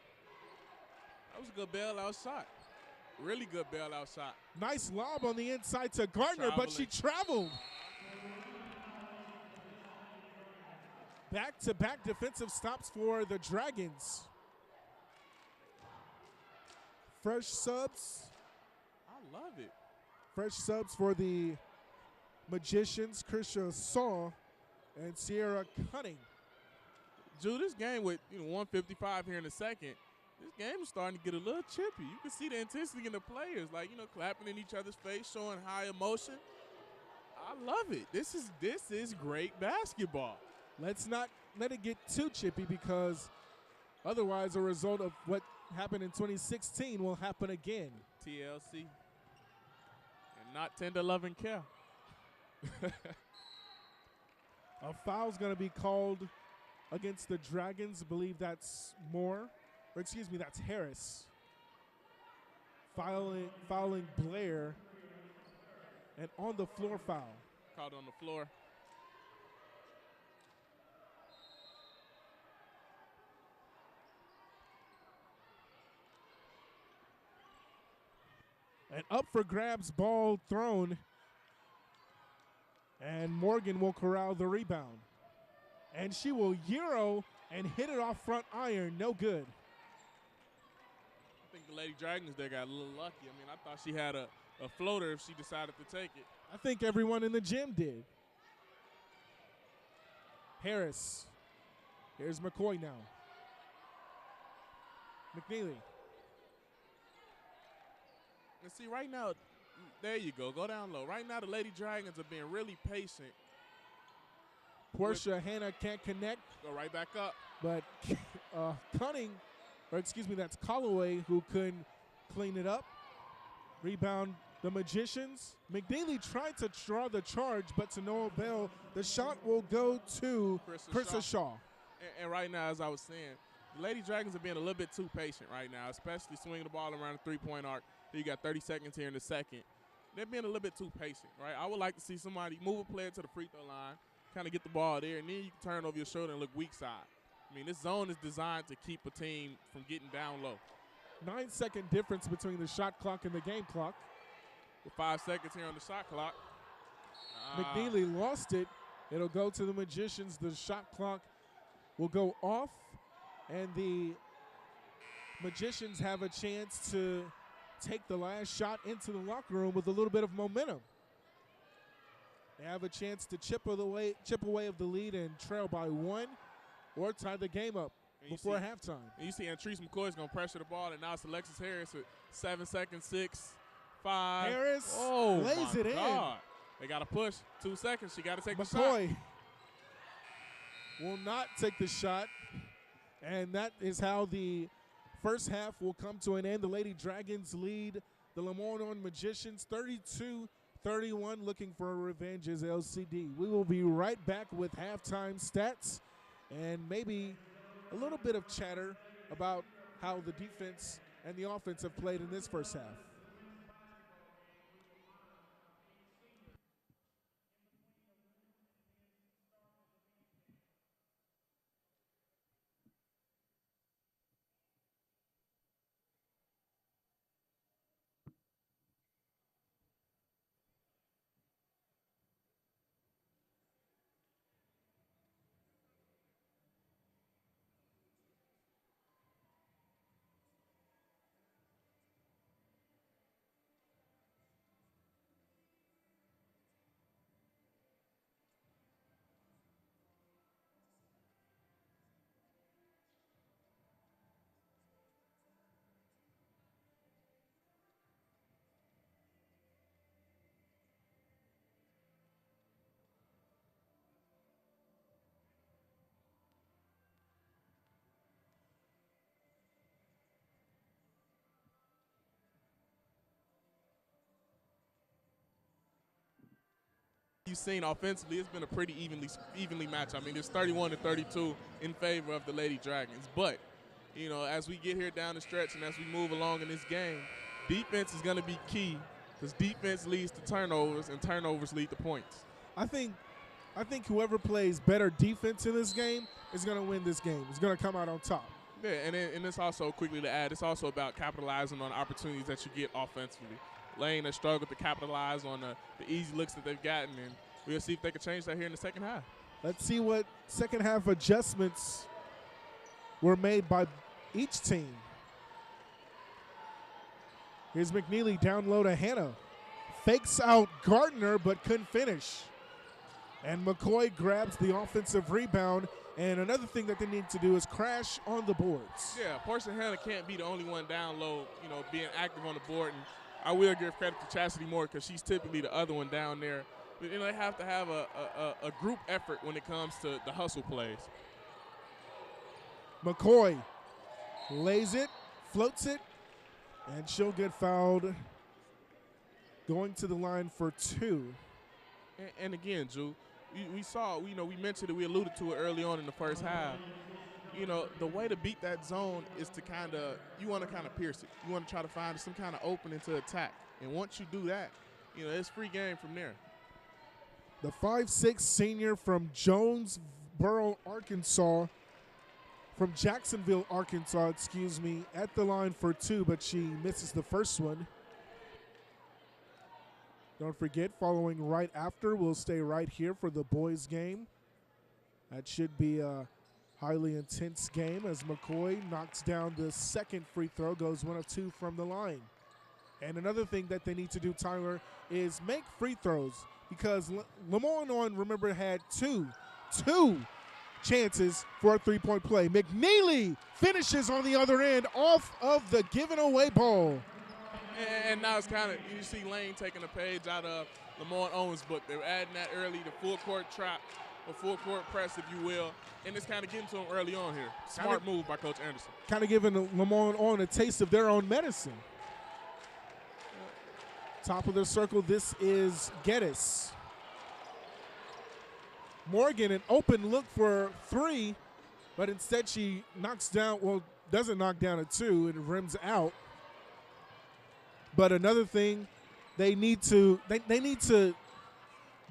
That was a good bailout shot. Really good bailout shot. Nice lob on the inside to Gardner, but she traveled. Back-to-back defensive stops for the Dragons. Fresh subs. I love it. Fresh subs for the Magicians, Krisha Saw and Sierra Cunning. Drew, this game with 155 here in the second, this game is starting to get a little chippy. You can see the intensity in the players, clapping in each other's face, showing high emotion. I love it. This is great basketball. Let's not let it get too chippy, because otherwise a result of what happened in 2016 will happen again. TLC. And not 10-11 care. A foul's going to be called against the Dragons. I believe that's that's Harris. Fouling Blair. And on the floor foul. Called on the floor. And up for grabs, ball thrown. And Morgan will corral the rebound. And she will Euro and hit it off front iron. No good. I think the Lady Dragons there got a little lucky. I thought she had a floater if she decided to take it. I think everyone in the gym did. Harris. Here's McCoy now. McNeely. And see, right now, there you go. Go down low. Right now, the Lady Dragons are being really patient. Portia Hanna can't connect. Go right back up. But that's Callaway who couldn't clean it up. Rebound, the Magicians. McNeely tried to draw the charge, but to no avail. The shot will go to Krista Shaw. And right now, as I was saying, the Lady Dragons are being a little bit too patient right now, especially swinging the ball around the three-point arc. You got 30 seconds here in the second. They're being a little bit too patient, right? I would like to see somebody move a player to the free throw line, kind of get the ball there, and then you can turn over your shoulder and look weak side. This zone is designed to keep a team from getting down low. 9-second difference between the shot clock and the game clock. With 5 seconds here on the shot clock. McNeely lost it. It'll go to the Magicians. The shot clock will go off, and the Magicians have a chance to take the last shot into the locker room with a little bit of momentum. They have a chance to chip away of the lead and trail by 1 or tie the game up before halftime. And you see Antrice McCoy is going to pressure the ball, and now it's Alexis Harris with 7 seconds, 6, 5. Harris lays it in. They got to push. 2 seconds. She got to take the shot. McCoy will not take the shot, and that is how the first half will come to an end. The Lady Dragons lead the LeMoyne-Owen Magicians 32-31, looking for a revenge as LCD. We will be right back with halftime stats and maybe a little bit of chatter about how the defense and the offense have played in this first half. you've seen offensively, it's been a pretty evenly matched. I mean, it's 31-32 in favor of the Lady Dragons. But, you know, as we get here down the stretch and as we move along in this game, defense is going to be key because defense leads to turnovers and turnovers lead to points. I think whoever plays better defense in this game is going to win this game. It's going to come out on top. Yeah, and it's also, quickly to add, it's also about capitalizing on opportunities that you get offensively. Lane has struggled to capitalize on the easy looks that they've gotten, and we'll see if they can change that here in the second half. Let's see what second half adjustments were made by each team. Here's McNeely down low to Hannah. Fakes out Gardner but couldn't finish. And McCoy grabs the offensive rebound. And another thing that they need to do is crash on the boards. Yeah, Portia Hannah can't be the only one down low, you know, being active on the board. And I will give credit to Chastity Moore because she's typically the other one down there. But, you know, they have to have a group effort when it comes to the hustle plays. McCoy lays it, floats it, and she'll get fouled going to the line for 2. And again, Drew, we saw, you know, we mentioned it, we alluded to it early on in the first half. You know, the way to beat that zone is to you want to kind of pierce it. You want to try to find some kind of opening to attack. And once you do that, you know, it's free game from there. The 5'6" senior from Jonesboro, Arkansas, from Jacksonville, Arkansas, at the line for 2, but she misses the first one. Don't forget, following right after, we'll stay right here for the boys' game. That should be a highly intense game as McCoy knocks down the second free throw, goes 1 of 2 from the line. And another thing that they need to do, Tyler, is make free throws because LeMoyne-Owen, remember, had two chances for a three-point play. McNeely finishes on the other end off of the given away ball. And now it's kind of, you see Lane taking a page out of LeMoyne-Owen's book. They were adding that early, the full court trap, or full court press, if you will, and it's kind of getting to them early on here. Smart move by Coach Anderson. Kind of giving LeMoyne-Owen a taste of their own medicine. Top of the circle, this is Geddes. Morgan, an open look for 3, but instead she doesn't knock down a 2, and rims out. But another thing, they need to chase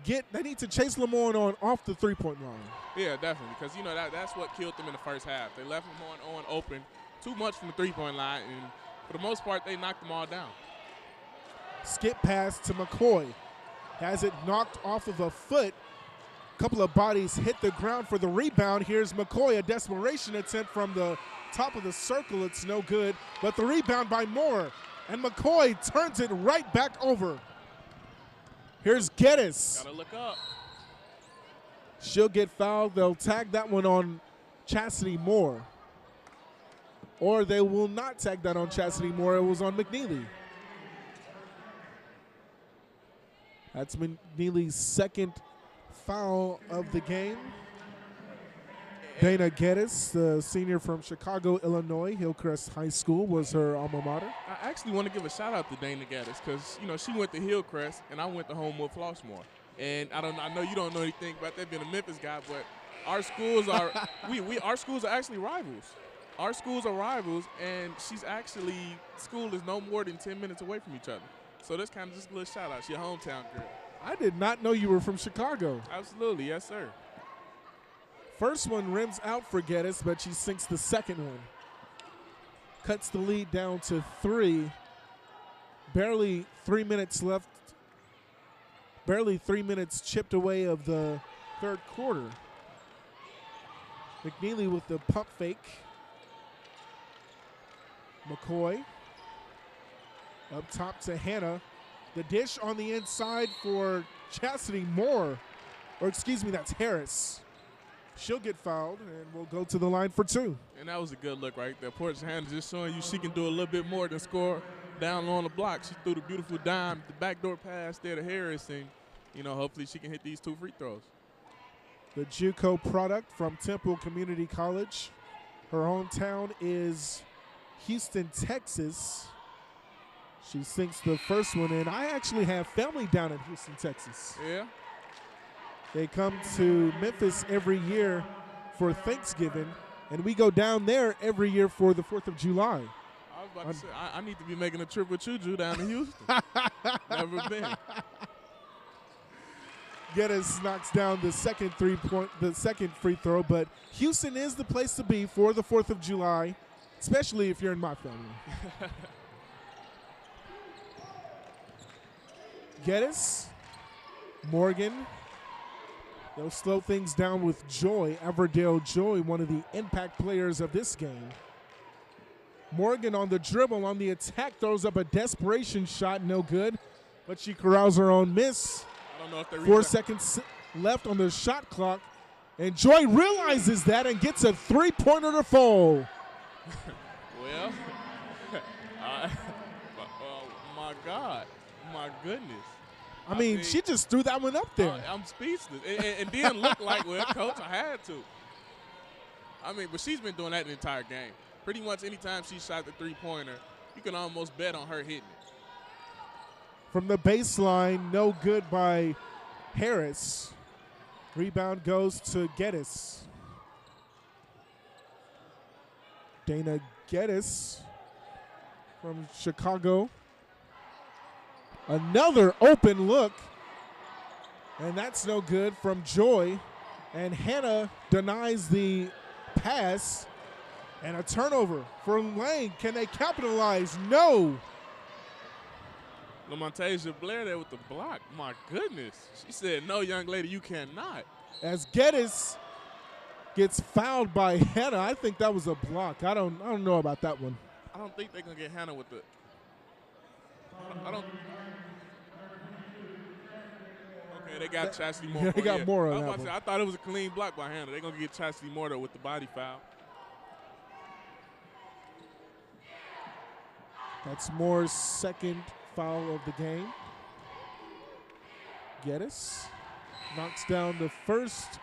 LeMoyne-Owen off the three-point line. Yeah, definitely, because you know that's what killed them in the first half. They left LeMoyne-Owen open too much from the three-point line, and for the most part, they knocked them all down. Skip pass to McCoy, has it knocked off of a foot. A couple of bodies hit the ground for the rebound. Here's McCoy, a desperation attempt from the top of the circle. It's no good, but the rebound by Moore. And McCoy turns it right back over. Here's Geddes. Gotta look up. She'll get fouled. They'll tag that one on Chastity Moore. Or they will not tag that on Chastity Moore. It was on McNeely. That's McNeely's second foul of the game. Dana Geddes, the senior from Chicago, Illinois, Hillcrest High School, was her alma mater. I actually want to give a shout out to Dana Geddes because, you know, she went to Hillcrest and I went to Homewood Flossmoor. And I know you don't know anything about that being a Memphis guy, but our schools are our schools are actually rivals. Our schools are rivals, and school is no more than 10 minutes away from each other. So that's kind of just a little shout out. She's a hometown girl. I did not know you were from Chicago. Absolutely, yes, sir. First one rims out for Geddes, but she sinks the second one. Cuts the lead down to 3. Barely 3 minutes left. Barely 3 minutes chipped away of the third quarter. McNeely with the pump fake. McCoy up top to Hannah. The dish on the inside for Chastity Moore. Or excuse me, that's Harris. She'll get fouled, and we'll go to the line for 2. And that was a good look right there. Portia Hannah just showing you she can do a little bit more than score down low on the block. She threw the beautiful dime, the backdoor pass there to Harris, and, you know, hopefully she can hit these 2 free throws. The JUCO product from Temple Community College. Her hometown is Houston, Texas. She sinks the first one in. I actually have family down in Houston, Texas. Yeah? They come to Memphis every year for Thanksgiving, and we go down there every year for the 4th of July. I was about to say, I need to be making a trip with you, Drew, down to Houston. Never been. Geddes knocks down the second free throw, but Houston is the place to be for the 4th of July, especially if you're in my family. Geddes, Morgan. They'll slow things down with Joy, Everdale Joy, one of the impact players of this game. Morgan on the dribble, on the attack, throws up a desperation shot, no good, but she corrals her own miss. I don't know if they 4 seconds left on the shot clock, and Joy realizes that and gets a three-pointer to fall. Well, my God, my goodness. I mean, she just threw that one up there. I'm speechless. It didn't look like, well, Coach, I had to. I mean, but she's been doing that the entire game. Pretty much anytime she shot the three-pointer, you can almost bet on her hitting it. From the baseline, no good by Harris. Rebound goes to Geddes. Dana Geddes from Chicago. Another open look, and that's no good from Joy. And Hannah denies the pass, and a turnover for Lane. Can they capitalize? No. LaMontasia Blair there with the block. My goodness. She said, no, young lady, you cannot. As Geddes gets fouled by Hannah, I think that was a block. I don't know about that one. I don't think they're going to get Hannah with the – I don't – okay, they got Chastity Moore. They got more on that one. I thought it was a clean block by Hannah. They're going to get Chastity Moore, though, with the body foul. That's Moore's second foul of the game. Geddes knocks down the first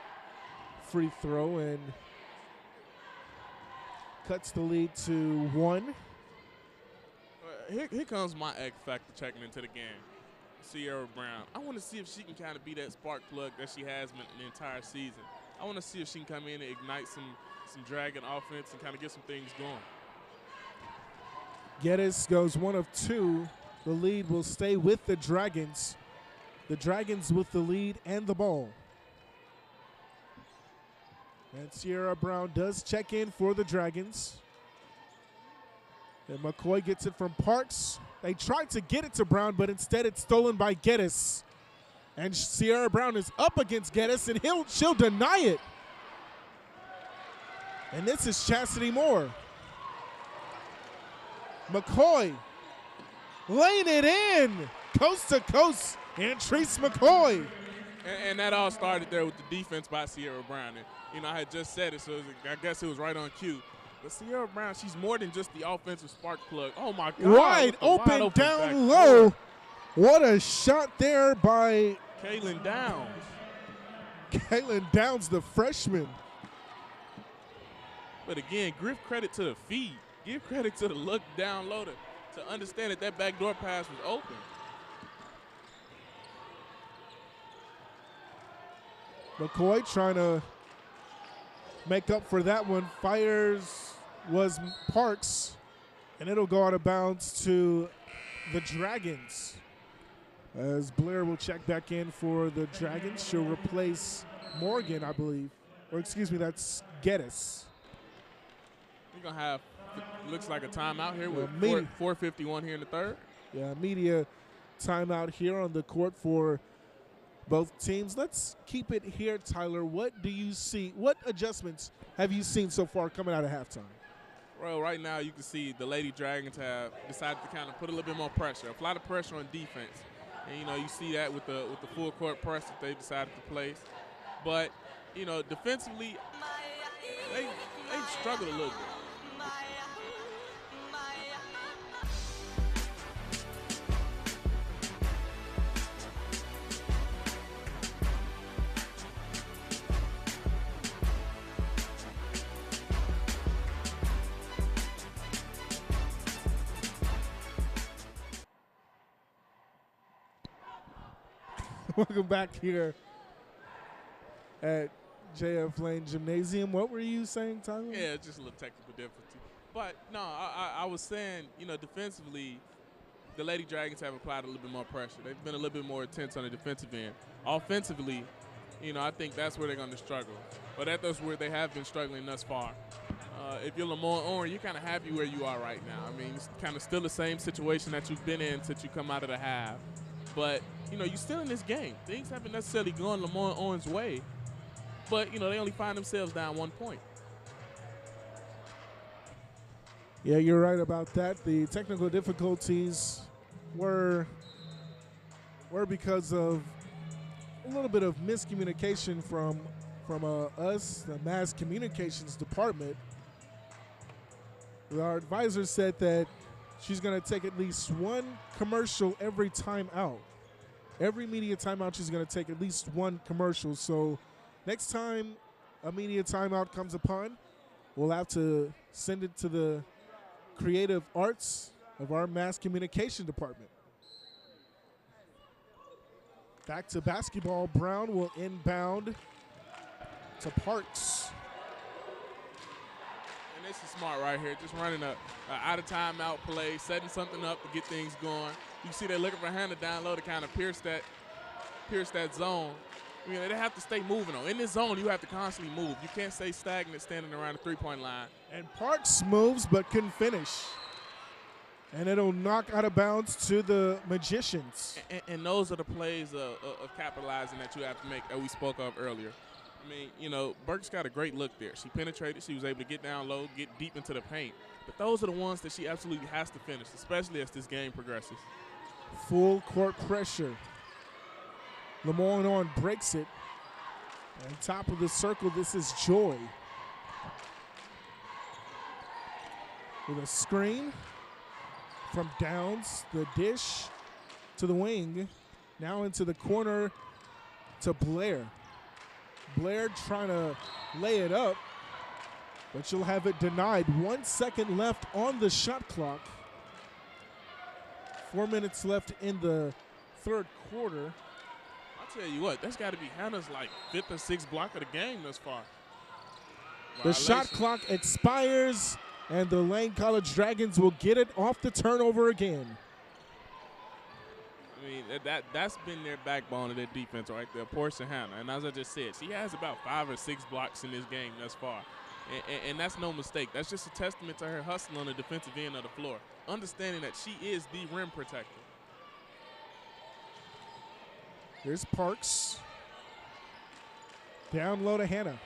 free throw and cuts the lead to 1. Here comes my X factor checking into the game. Sierra Brown. I want to see if she can kind of be that spark plug that she has been the entire season. I want to see if she can come in and ignite some dragon offense and kind of get some things going. Geddes goes 1 of 2. The lead will stay with the Dragons. The Dragons with the lead and the ball. And Sierra Brown does check in for the Dragons. And McCoy gets it from Parks. They tried to get it to Brown, but instead it's stolen by Geddes. And Sierra Brown is up against Geddes, and she'll deny it. And this is Chastity Moore. McCoy laying it in, coast to coast, and Treese McCoy. And that all started there with the defense by Sierra Brown. And, I had just said it, so I guess it was right on cue. But Sierra Brown, she's more than just the offensive spark plug. Oh, my God. Wide open down low. What a shot there by Kaylin Downs. Kaylin Downs, the freshman. But, again, give credit to the feed. Give credit to the look down low to understand that backdoor pass was open. McCoy trying to make up for that one. Fires was Parks, and it'll go out of bounds to the Dragons. As Blair will check back in for the Dragons. She'll replace Morgan, I believe. Or excuse me, that's Geddes. We're going to have, looks like a timeout here with 4:51 here in the third. Yeah, media timeout here on the court for both teams. Let's keep it here, Tyler. What do you see? What adjustments have you seen so far coming out of halftime? Well, right now you can see the Lady Dragons have decided to kind of put a little bit more pressure, a lot of pressure on defense. And, you see that with the full court press that they decided to place. But, defensively, they've struggled a little bit. Welcome back here at JF Lane Gymnasium. What were you saying, Tyler? Yeah, just a little technical difficulty. But no, I was saying, defensively, the Lady Dragons have applied a little bit more pressure. They've been a little bit more intense on the defensive end. Offensively, I think that's where they're going to struggle. But that's where they have been struggling thus far. If you're LeMoyne-Owen, you're kind of happy where you are right now. I mean, it's kind of still the same situation that you've been in since you come out of the half. But, you're still in this game. Things haven't necessarily gone LeMoyne-Owen's way. But, they only find themselves down 1 point. Yeah, you're right about that. The technical difficulties were because of a little bit of miscommunication from us, the mass communications department. Our advisor said that she's going to take at least one commercial every time out. Every media timeout, she's going to take at least one commercial. So next time a media timeout comes upon, we'll have to send it to the creative arts of our mass communication department. Back to basketball. Brown will inbound to Parks. And this is smart right here, just running a out of timeout play, setting something up to get things going. You see they're looking for Hannah down low to kind of pierce that zone. They have to stay moving on. In this zone, you have to constantly move. You can't stay stagnant standing around the three-point line. And Parks moves but couldn't finish. And it'll knock out of bounds to the Magicians. And those are the plays of capitalizing that you have to make that we spoke of earlier. Burke's got a great look there. She penetrated. She was able to get down low, get deep into the paint. But those are the ones that she absolutely has to finish, especially as this game progresses. Full court pressure. LeMoyne-Owen breaks it. On top of the circle, this is Joy. With a screen from Downs, the dish to the wing. Now into the corner to Blair. Blair trying to lay it up, but she'll have it denied. 1 second left on the shot clock. 4 minutes left in the third quarter. I'll tell you what, that's got to be Hannah's fifth or sixth block of the game thus far. The shot clock expires, and the Lane College Dragons will get it off the turnover again. That's been their backbone of their defense right there, Portia Hannah. And as I just said, she has about 5 or 6 blocks in this game thus far. And that's no mistake. That's just a testament to her hustle on the defensive end of the floor, understanding that she is the rim protector. Here's Parks. Down low to Hannah.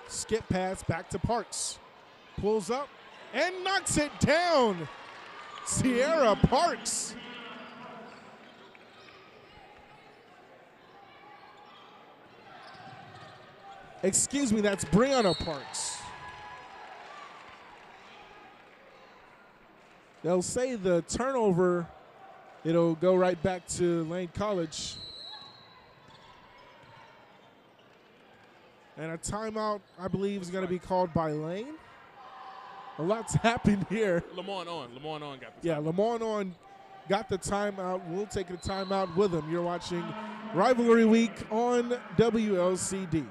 Skip pass back to Parks. Pulls up and knocks it down. Sierra Parks. Excuse me, that's Brianna Parks. They'll say the turnover, it'll go right back to Lane College. And a timeout, I believe, is going to be called by Lane. A lot's happened here. LeMoyne-Owen got the timeout. Yeah, LeMoyne-Owen got the timeout. We'll take the timeout with him. You're watching Rivalry Week on WLCD.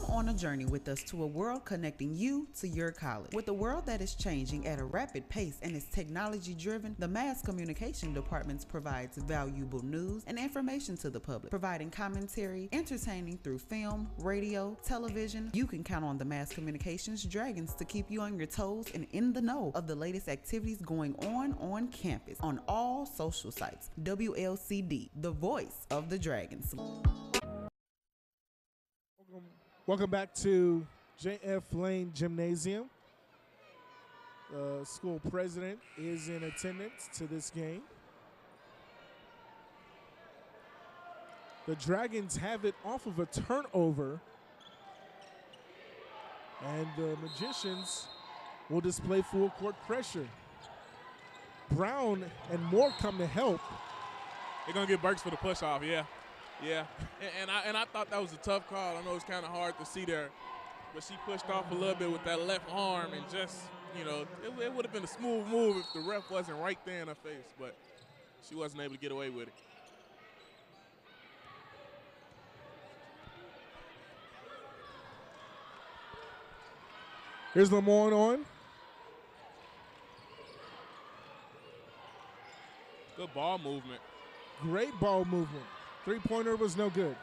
On a journey with us to a world connecting you to your college. With a world that is changing at a rapid pace and is technology driven, the Mass Communication Department provides valuable news and information to the public, providing commentary, entertaining through film, radio, television. You can count on the Mass Communications Dragons to keep you on your toes and in the know of the latest activities going on campus, on all social sites. WLCD, the voice of the Dragons. Welcome back to J.F. Lane Gymnasium. The school president is in attendance to this game. The Dragons have it off of a turnover. And the Magicians will display full court pressure. Brown and Moore come to help. They're going to get Burks for the push-off, yeah. Yeah, and I thought that was a tough call. I know it's kind of hard to see there, but she pushed off a little bit with that left arm and just, you know, it would have been a smooth move if the ref wasn't right there in her face, but she wasn't able to get away with it. Here's LeMoyne-Owen. Good ball movement. Great ball movement. Three-pointer was no good.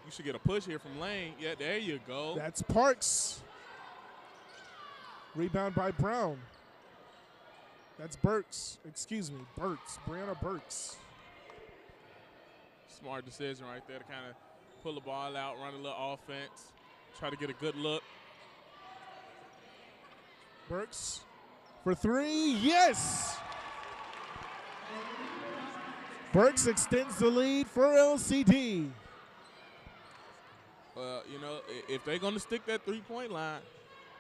You should get a push here from Lane. Yeah, there you go. That's Parks. Rebound by Brown. That's Burks. Excuse me, Burks. Brianna Burks. Smart decision right there to kind of pull the ball out, run a little offense, try to get a good look. Burks for three. Yes! Burks extends the lead for LCD. Well, you know, if they're going to stick that three-point line,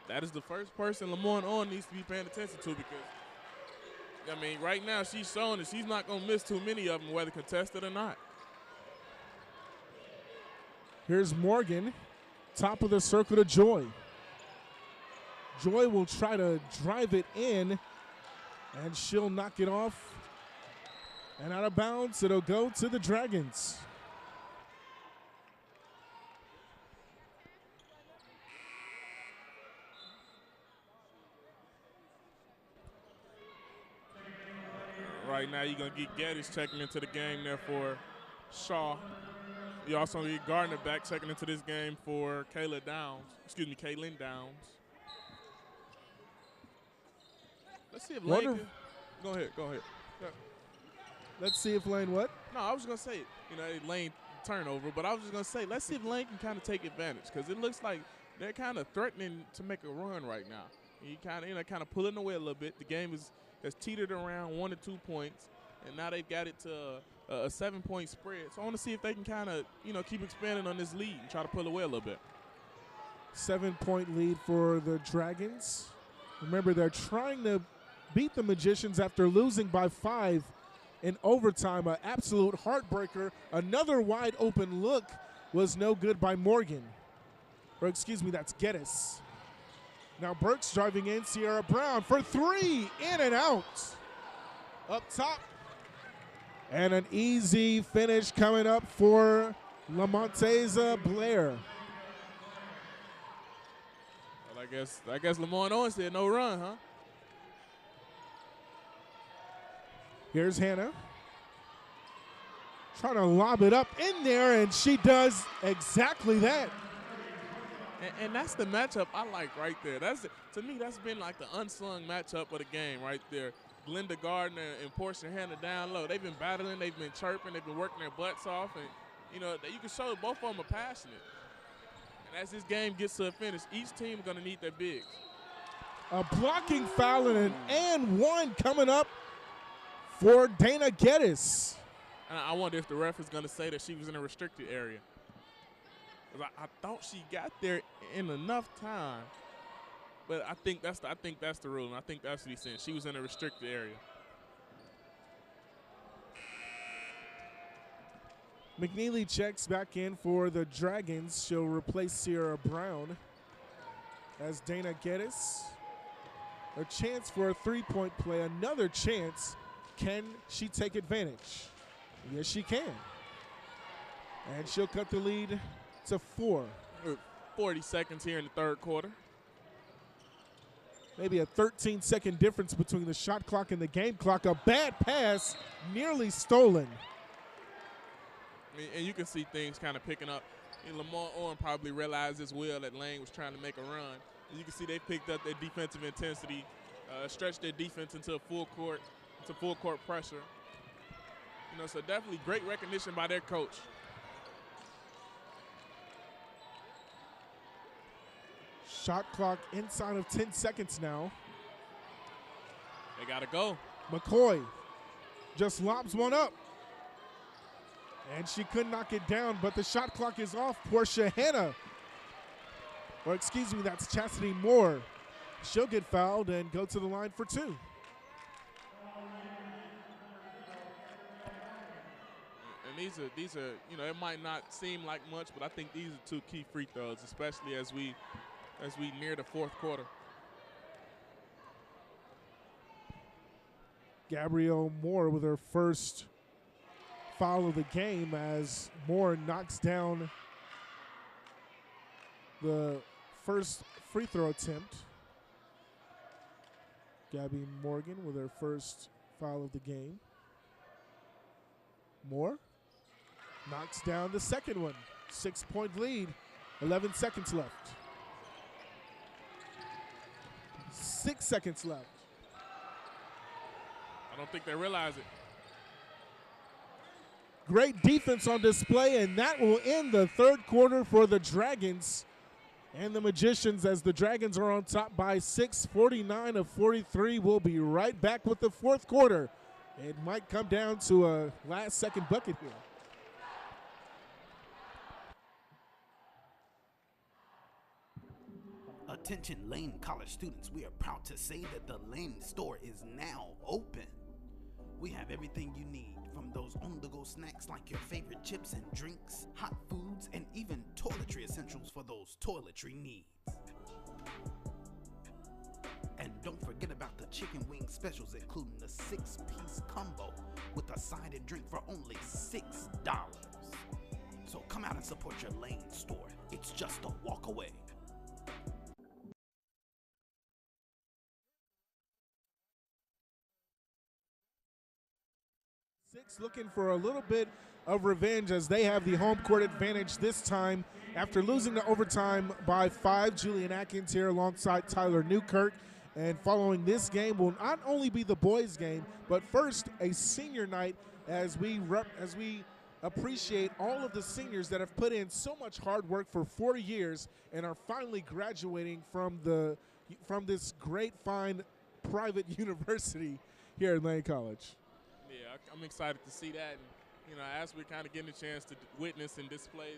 that is the first person LeMoyne-Owen needs to be paying attention to because, I mean, right now she's showing that she's not going to miss too many of them, whether contested or not. Here's Morgan, top of the circle to Joy. Joy will try to drive it in, and she'll knock it off. And out of bounds, it'll go to the Dragons. Right now, you're going to get Geddes checking into the game there for Shaw. You also get Gardner back checking into this game for Kaylin Downs. Let's see if Lane can, Go ahead. Yeah. Let's see if Lane what? No, I was going to say, you know, Lane turnover, but I was just going to say, let's see if Lane can kind of take advantage because it looks like they're kind of threatening to make a run right now. You kind of pulling away a little bit. The game has teetered around 1 or 2 points, and now they've got it to a 7-point spread. So I want to see if they can kind of, you know, keep expanding on this lead and try to pull away a little bit. 7-point lead for the Dragons. Remember, they're trying to beat the Magicians after losing by 5 in overtime. An absolute heartbreaker. Another wide open look was no good by Morgan. Or excuse me, that's Geddes. Now Burks driving in. Sierra Brown for three. In and out. Up top. And an easy finish coming up for LaMonteza Blair. Well, I guess LeMoyne-Owen said no run, huh? Here's Hannah. Trying to lob it up in there, and she does exactly that. And that's the matchup I like right there. To me, that's been like the unsung matchup of the game right there. Glenda Gardner and Portia Hannah down low. They've been battling. They've been chirping. They've been working their butts off. And, you know, you can show both of them are passionate. And as this game gets to a finish, each team is going to need their bigs. A blocking foul and one coming up for Dana Geddes. And I wonder if the ref is going to say that she was in a restricted area. I thought she got there in enough time, but I think that's the rule, and I think that's what he's saying. She was in a restricted area. McNeely checks back in for the Dragons. She'll replace Sierra Brown as Dana Geddes. A chance for a three-point play. Another chance. Can she take advantage? Yes, she can. And she'll cut the lead to 4. 40 seconds here in the third quarter. Maybe a 13-second difference between the shot clock and the game clock. A bad pass, nearly stolen. And you can see things kind of picking up. LeMoyne-Owen probably realized as well that Lane was trying to make a run. And you can see they picked up their defensive intensity, stretched their defense into full court pressure. You know, so definitely great recognition by their coach. Shot clock inside of 10 seconds now. They got to go. McCoy just lobs one up. And she couldn't knock it down, but the shot clock is off. Portia Hanna, or excuse me, that's Chastity Moore. She'll get fouled and go to the line for two. And these are, you know, it might not seem like much, but I think these are two key free throws, especially as we near the fourth quarter. Gabrielle Moore with her first foul of the game as Moore knocks down the first free throw attempt. Gabby Morgan with her first foul of the game. Moore knocks down the second one. 6-point lead, 11 seconds left. 6 seconds left. I don't think they realize it. Great defense on display, and that will end the third quarter for the Dragons and the Magicians as the Dragons are on top by 6, 49-43. We'll be right back with the fourth quarter. It might come down to a last-second bucket here. Attention Lane College students, we are proud to say that the Lane store is now open. We have everything you need, from those on-the-go snacks like your favorite chips and drinks, hot foods, and even toiletry essentials for those toiletry needs. And don't forget about the chicken wing specials, including the 6-piece combo with a side and drink for only $6. So come out and support your Lane store. It's just a walk away. Looking for a little bit of revenge as they have the home court advantage this time after losing to overtime by 5. Julian Atkins here alongside Tyler Newkirk. And following this game will not only be the boys' game, but first a senior night as we appreciate all of the seniors that have put in so much hard work for 4 years and are finally graduating from this great fine private university here at Lane College. Yeah, I'm excited to see that. And, you know, as we're kind of getting a chance to witness and display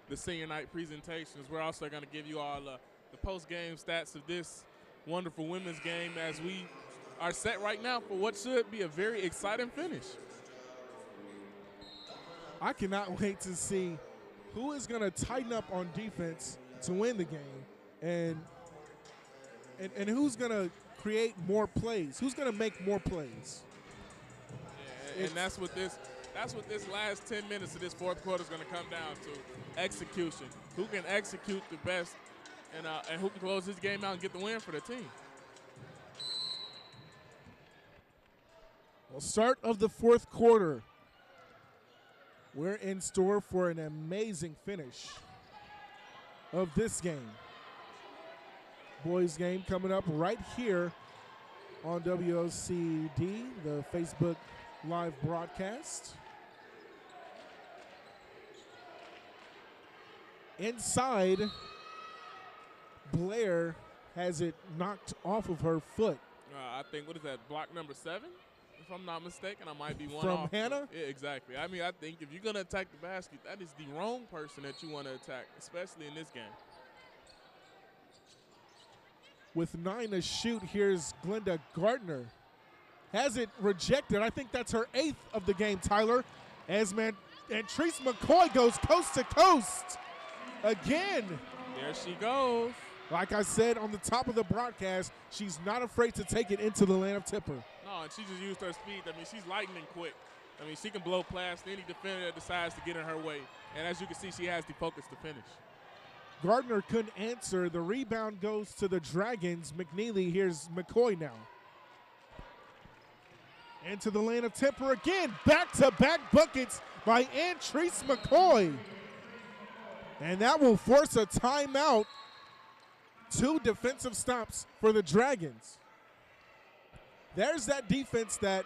the senior night presentations, we're also going to give you all the post-game stats of this wonderful women's game as we are set right now for what should be a very exciting finish. I cannot wait to see who is going to tighten up on defense to win the game and who's going to create more plays, who's going to make more plays. And that's what this last 10 minutes of this fourth quarter is going to come down to: execution. Who can execute the best, and who can close this game out and get the win for the team. Well, start of the fourth quarter. We're in store for an amazing finish of this game. Boys game coming up right here on WOCD, the Facebook live broadcast. Inside, Blair has it knocked off of her foot. I think, what is that, block number 7? If I'm not mistaken, I might be one From off. Hannah? Yeah, exactly. I mean, I think if you're going to attack the basket, that is the wrong person that you want to attack, especially in this game. With 9 to shoot, here's Glenda Gardner. Has it rejected. I think that's her 8th of the game, Tyler. And Treese McCoy goes coast to coast again. There she goes. Like I said on the top of the broadcast, she's not afraid to take it into the lane of Tipper. No, and she just used her speed. I mean, she's lightning quick. I mean, she can blow past any defender that decides to get in her way. And as you can see, she has the focus to finish. Gardner couldn't answer. The rebound goes to the Dragons. McNeely, here's McCoy now. Into the lane of Tipper again. Back-to-back buckets by Treese McCoy. And that will force a timeout. 2 defensive stops for the Dragons. There's that defense that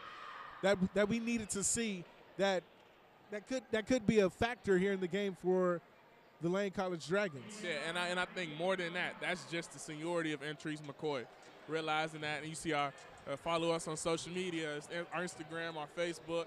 we needed to see that could be a factor here in the game for the Lane College Dragons. Yeah, and I think more than that, that's just the seniority of Entrice McCoy. Realizing that, and you see our follow us on social media, our Instagram, our Facebook.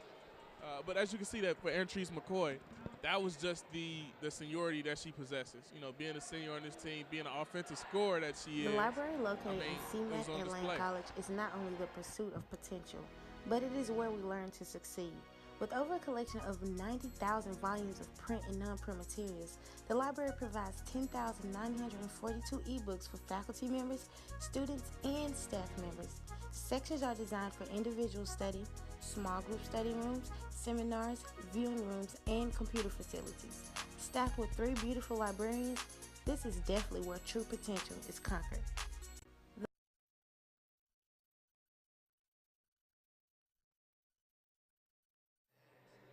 But as you can see that for Entrice McCoy, that was just the seniority that she possesses. You know, being a senior on this team, being an offensive scorer that she is. The library located in it was CMAC on at Lane display. College is not only the pursuit of potential, but it is where we learn to succeed. With over a collection of 90,000 volumes of print and non-print materials, the library provides 10,942 ebooks for faculty members, students, and staff members. Sections are designed for individual study, small group study rooms, seminars, viewing rooms, and computer facilities. Staffed with 3 beautiful librarians, this is definitely where true potential is conquered.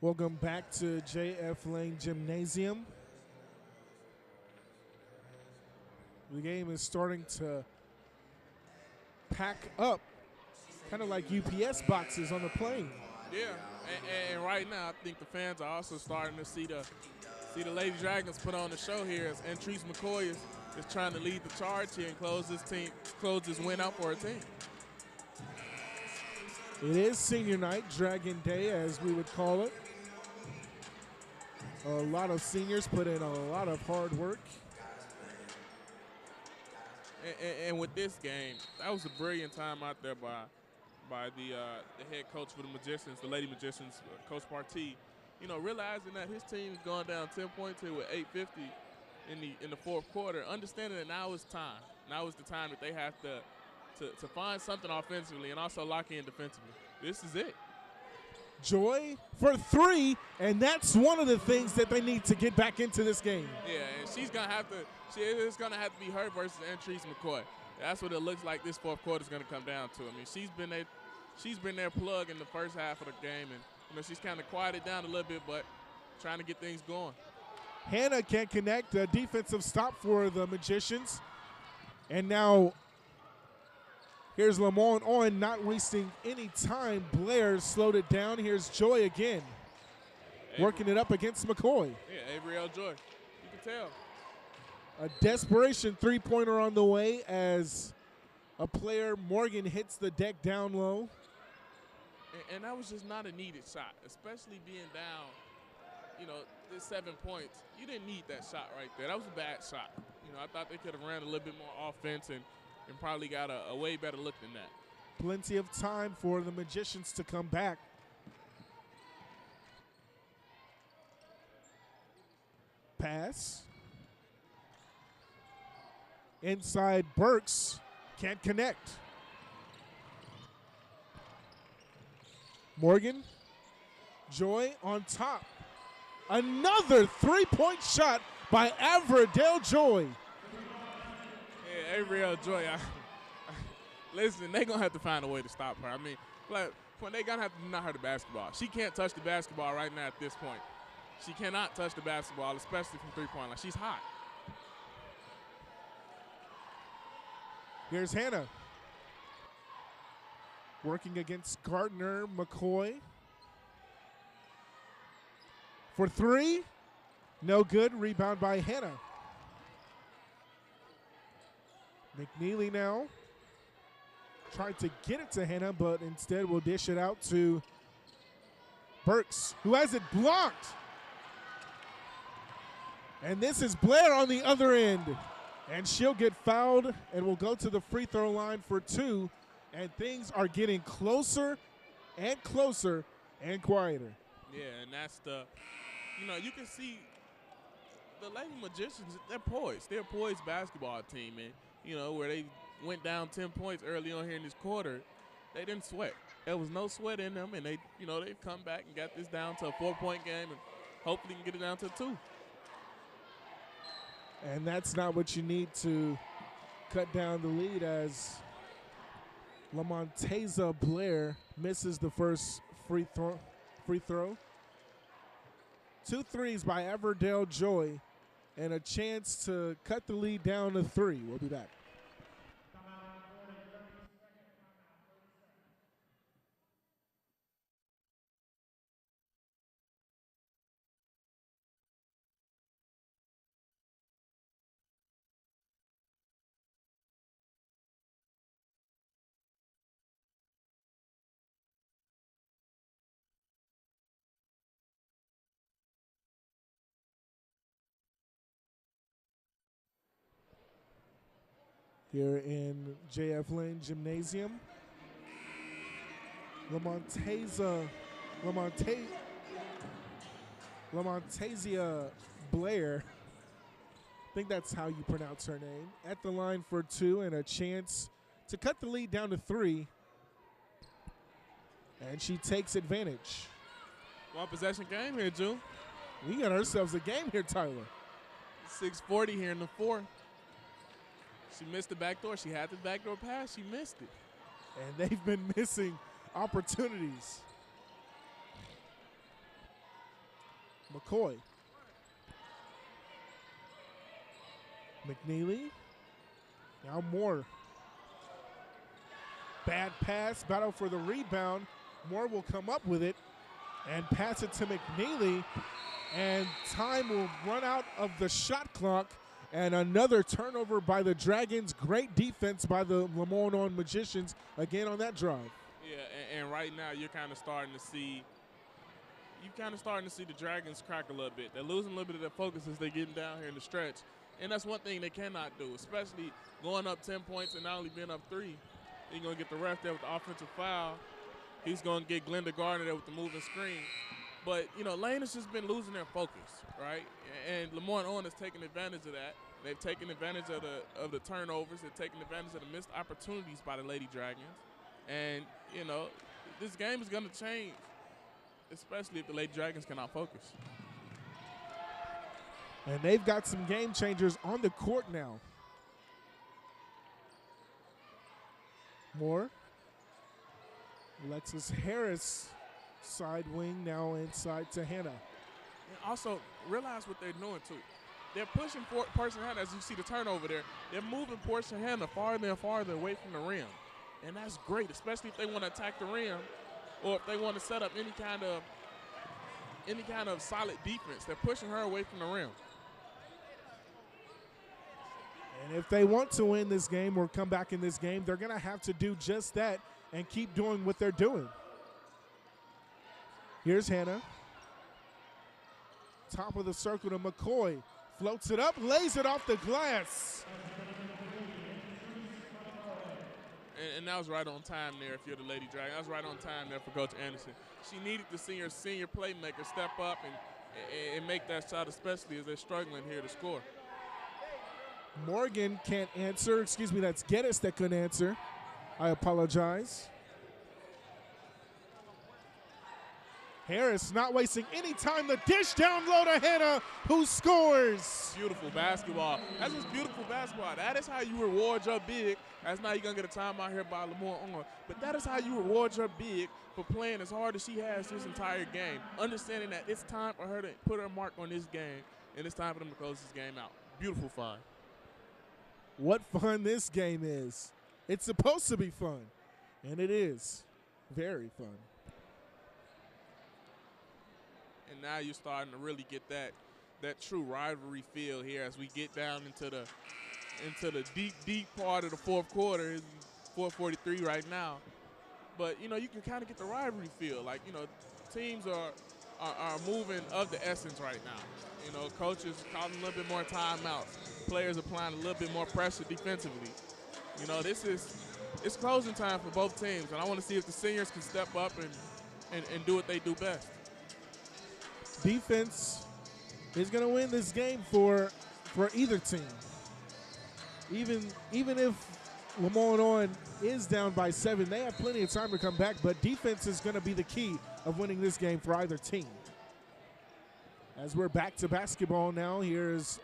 Welcome back to J.F. Lane Gymnasium. The game is starting to pack up, kind of like UPS boxes on the plane. Yeah, and right now I think the fans are also starting to see the Lady Dragons put on the show here as Entrice McCoy is trying to lead the charge here and close this win out for her team. It is senior night, Dragon Day as we would call it. A lot of seniors put in a lot of hard work. And with this game, that was a brilliant time out there by the head coach for the Magicians, the Lady Magicians, Coach Partee. You know, realizing that his team's gone down 10 points here with 8:50 in the fourth quarter, understanding that now is time. Now is the time that they have to find something offensively and also lock in defensively. This is it. Joy for 3, and that's one of the things that they need to get back into this game. Yeah, and it's gonna have to be her versus Entrice McCoy. That's what it looks like this fourth quarter is gonna come down to. I mean, she's been their plug in the first half of the game, and you know she's kind of quieted down a little bit, but trying to get things going. Hannah can't connect. A defensive stop for the Magicians, and now here's LeMoyne-Owen not wasting any time. Blair slowed it down. Here's Joy again, working it up against McCoy. Yeah, Avery L. Joy. You can tell. A desperation three-pointer on the way as a player, Morgan, hits the deck down low. And that was just not a needed shot, especially being down, you know, this 7 points. You didn't need that shot right there. That was a bad shot. You know, I thought they could have ran a little bit more offense and probably got a way better look than that. Plenty of time for the Magicians to come back. Pass. Inside, Burks can't connect. Morgan, Joy on top. Another three-point shot by Averdale Joy. Yeah, Avery L. Joy. Listen, they're going to have to find a way to stop her. I mean, they're going to have to deny her the basketball. She can't touch the basketball right now at this point. She cannot touch the basketball, especially from three-point line. She's hot. Here's Hannah. Working against Gardner McCoy. For 3. No good. Rebound by Hannah. McNeely now. Tried to get it to Hannah, but instead will dish it out to Burks, who has it blocked. And this is Blair on the other end. And she'll get fouled and will go to the free throw line for 2. And things are getting closer and closer and quieter. Yeah, and that's you know, you can see the Lady Magicians, they're poised. They're a poised basketball team, and, you know, where they went down 10 points early on here in this quarter, they didn't sweat. There was no sweat in them, and they've come back and got this down to a 4-point game and hopefully can get it down to 2. And that's not what you need to cut down the lead as LaMonteza Blair misses the first free throw. 2 threes by Averdale Joy and a chance to cut the lead down to 3. We'll be back. here in JF Lane Gymnasium. LaMontazia Blair, I think that's how you pronounce her name, at the line for two and a chance to cut the lead down to 3. And she takes advantage. One possession game here, June. We got ourselves a game here, Tyler. 6:40 here in the 4th. She missed the back door. She had the backdoor pass. She missed it. And they've been missing opportunities. McCoy. McNeely. Now Moore. Bad pass. Battle for the rebound. Moore will come up with it and pass it to McNeely. And time will run out of the shot clock. And another turnover by the Dragons. Great defense by the LeMoyne-Owen Magicians again on that drive. Yeah, and right now you're kind of starting to see the Dragons crack a little bit. They're losing a little bit of their focus as they're getting down here in the stretch. And that's one thing they cannot do, especially going up 10 points and not only being up 3. You're going to get the ref there with the offensive foul. He's going to get Glenda Gardner there with the moving screen. But, you know, Lane has just been losing their focus, right? And LeMoyne-Owen has taken advantage of that. They've taken advantage of the turnovers. They've taken advantage of the missed opportunities by the Lady Dragons. And, you know, this game is going to change, especially if the Lady Dragons cannot focus. And they've got some game changers on the court now. Moore. Alexis Harris, side wing, now inside to Hannah. And also, realize what they're doing, too. They're pushing Portia Hannah, as you see the turnover there. They're moving Portia Hannah farther and farther away from the rim. And that's great, especially if they want to attack the rim or if they want to set up any kind of solid defense. They're pushing her away from the rim. And if they want to win this game or come back in this game, they're going to have to do just that and keep doing what they're doing. Here's Hannah. Top of the circle to McCoy. Floats it up, lays it off the glass. And that was right on time there if you're the Lady Dragon. That was right on time there for Coach Anderson. She needed to see her senior playmaker step up and make that shot, especially as they're struggling here to score. Morgan can't answer. Excuse me, that's Geddes that couldn't answer. I apologize. Harris not wasting any time. The dish down low to Hannah, who scores. Beautiful basketball. That's just beautiful basketball. That is how you reward your big. That's now you're going to get a timeout here by LeMoyne-Owen. But that is how you reward your big for playing as hard as she has this entire game. Understanding that it's time for her to put her mark on this game, and it's time for them to close this game out. Beautiful fun. What fun this game is. It's supposed to be fun, and it is very fun. And now you're starting to really get that true rivalry feel here as we get down into the deep part of the fourth quarter. It's 4:43 right now. But, you know, you can kind of get the rivalry feel. Like, you know, teams are moving of the essence right now. You know, coaches calling a little bit more timeouts. Players applying a little bit more pressure defensively. You know, it's closing time for both teams, and I want to see if the seniors can step up and do what they do best. Defense is going to win this game for either team. Even if LeMoyne-Owen is down by 7, they have plenty of time to come back, but defense is going to be the key of winning this game for either team. As we're back to basketball now, here's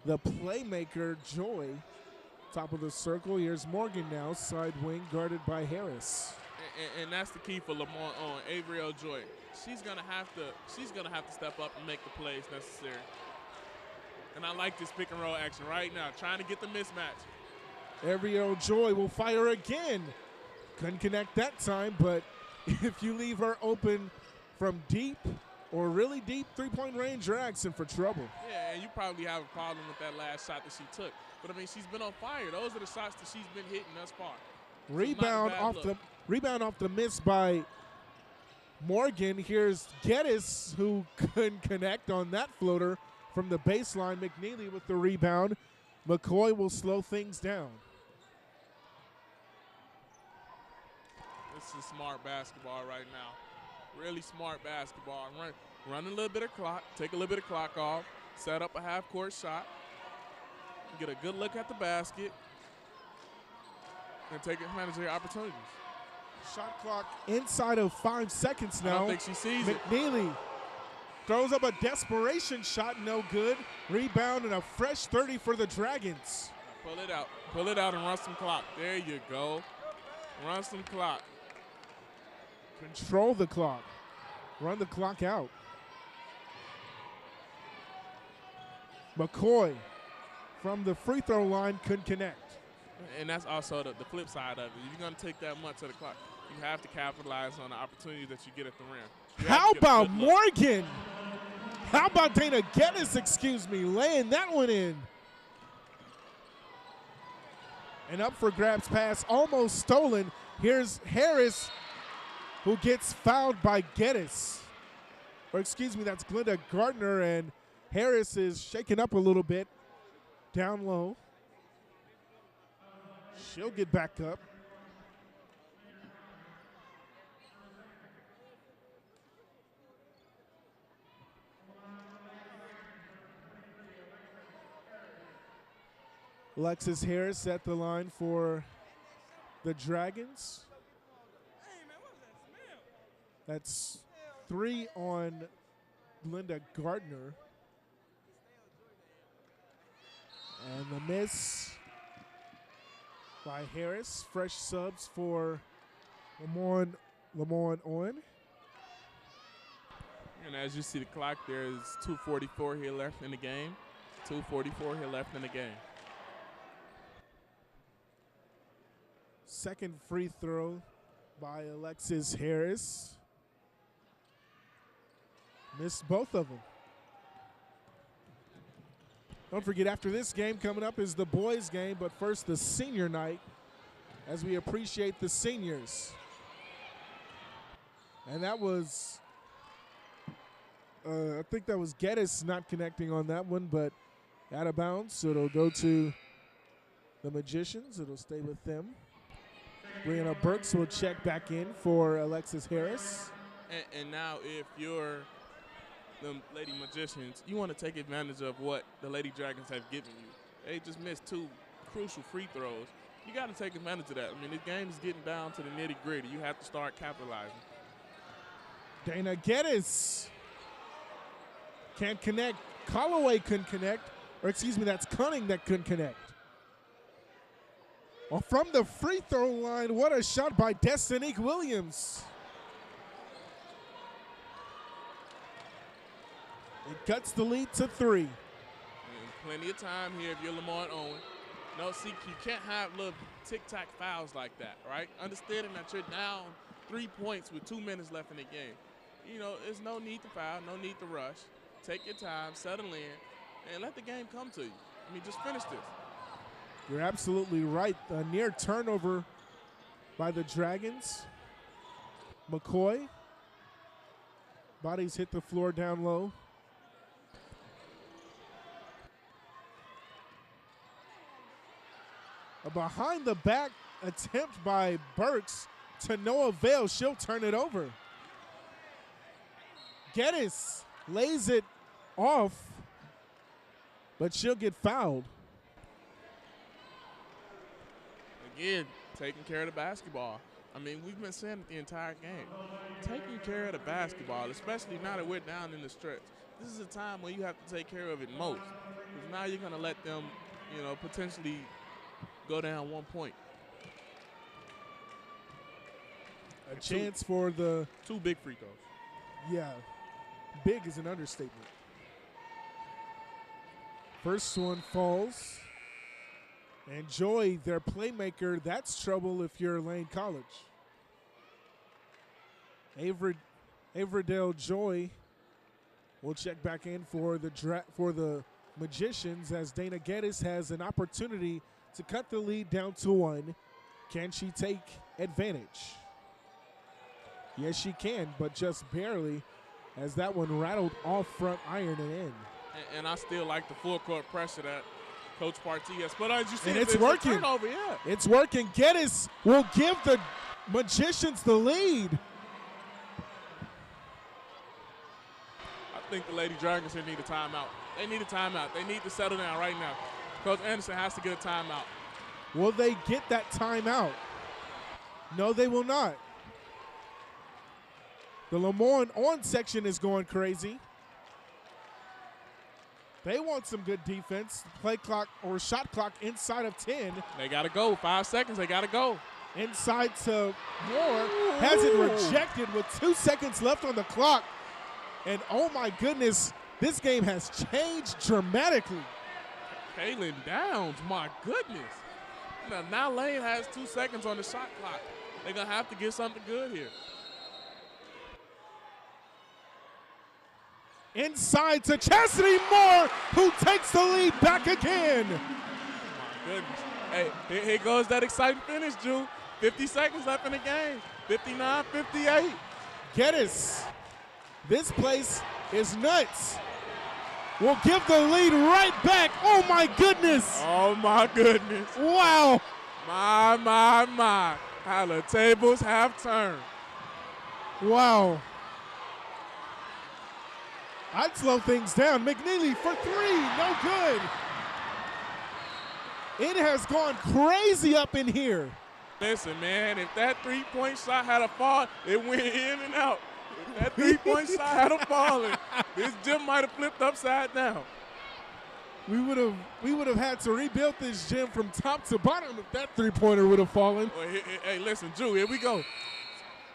the playmaker, Joy. Top of the circle, here's Morgan now, side wing, guarded by Harris. And that's the key for LeMoyne-Owen, Avery Joy. She's gonna have to step up and make the plays necessary. And I like this pick and roll action right now, trying to get the mismatch. Ariel Joy will fire again. Couldn't connect that time, but if you leave her open from deep or really deep three-point range, you're asking for trouble. Yeah, and you probably have a problem with that last shot that she took. But, I mean, she's been on fire. Those are the shots that she's been hitting thus far. Rebound off the miss by Morgan. Here's Geddes, who couldn't connect on that floater from the baseline. McNeely with the rebound. McCoy will slow things down. This is smart basketball right now. Really smart basketball. Run a little bit of clock, take a little bit of clock off, set up a half-court shot, get a good look at the basket, and take advantage of your opportunities. Shot clock inside of 5 seconds now. I don't think she sees it. McNeely throws up a desperation shot, no good. Rebound and a fresh 30 for the Dragons. Pull it out. Pull it out and run some clock. There you go. Run some clock. Control the clock. Run the clock out. McCoy from the free throw line couldn't connect. And that's also the flip side of it. If you're going to take that much of the clock, you have to capitalize on the opportunity that you get at the rim. How about Morgan? How about Dana Geddes, laying that one in. And up for grabs pass, almost stolen. Here's Harris, who gets fouled by Geddes. Or that's Glenda Gardner, and Harris is shaken up a little bit down low. She'll get back up. Alexis Harris at the line for the Dragons. That's 3 on Glenda Gardner. And the miss by Harris. Fresh subs for LeMoyne-Owen. And as you see the clock, there is 2:44 here left in the game. 2:44 here left in the game. Second free throw by Alexis Harris. Missed both of them. Don't forget, after this game coming up is the boys' game, but first the senior night as we appreciate the seniors. And that was, I think that was Geddes not connecting on that one, but out of bounds, so it'll go to the Magicians. It'll stay with them. Brianna Burks will check back in for Alexis Harris. And now if you're the Lady Magicians, you want to take advantage of what the Lady Dragons have given you. They just missed 2 crucial free throws. You got to take advantage of that. I mean, this game is getting down to the nitty-gritty. You have to start capitalizing. Dana Geddes can't connect. Callaway couldn't connect. Or that's Cunning that couldn't connect. Well, from the free throw line, what a shot by Destinique Williams. It cuts the lead to 3. And plenty of time here if you're LeMoyne-Owen. No, see, you can't have little tic-tac fouls like that, right? Understanding that you're down 3 points with 2 minutes left in the game. You know, there's no need to foul, no need to rush. Take your time, settle in, and let the game come to you. I mean, just finish this. You're absolutely right. A near turnover by the Dragons. McCoy. Bodies hit the floor down low. A behind-the-back attempt by Burks to no avail. She'll turn it over. Geddes lays it off, but she'll get fouled. Again, taking care of the basketball. I mean, we've been saying it the entire game. Taking care of the basketball, especially now that we're down in the stretch. This is a time when you have to take care of it most. Because now you're going to let them, potentially go down 1 point. A chance for the 2 big free throws. Yeah, big is an understatement. First one falls. And Joy, their playmaker, that's trouble if you're Lane College. Averdale Joy will check back in for the Magicians as Dana Geddes has an opportunity to cut the lead down to 1. Can she take advantage? Yes, she can, but just barely as that one rattled off front iron and in. And I still like the full court pressure that Coach Partee has put on. As you see, And it's a working. turnover, yeah. It's working. Geddes will give the Magicians the lead. I think the Lady Dragons here need a timeout. They need a timeout. They need to settle down right now. Coach Anderson has to get a timeout. Will they get that timeout? No, they will not. The LeMoyne-Owen section is going crazy. They want some good defense. Play clock or shot clock inside of 10. They got to go. 5 seconds. They got to go. Inside to Moore. Has it rejected with 2 seconds left on the clock. And oh my goodness, this game has changed dramatically. Kaylin Downs, my goodness. Now Lane has 2 seconds on the shot clock. They're going to have to get something good here. Inside to Chastity Moore, who takes the lead back again. My goodness. Hey, here goes that exciting finish, Drew. 50 seconds left in the game. 59-58. Geddes, this place is nuts. Will give the lead right back. Oh my goodness. Oh my goodness. Wow. My. How the tables have turned. Wow. I'd slow things down. McNeely for 3, no good. It has gone crazy up in here. Listen, man, if that three-point shot had a fall, it went in and out. If that three-point shot had a fallen, this gym might have flipped upside down. We would have had to rebuild this gym from top to bottom if that three-pointer would have fallen. Well, hey, listen, Drew, here we go.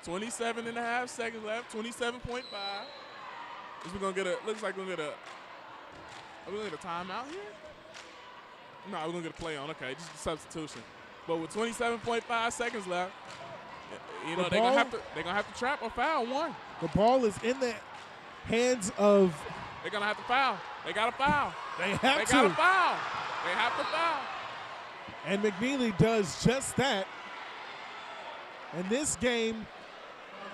27.5 seconds left, 27.5. We're gonna get looks like we're gonna get are we gonna get a timeout here? No, we're gonna get a play on. Okay, just a substitution. But with 27.5 seconds left, you know they're gonna have to trap or foul one. The ball is in the hands of. They're gonna have to foul. They got to foul. They have They to. got to foul. They have to foul. And McNeely does just that. And this game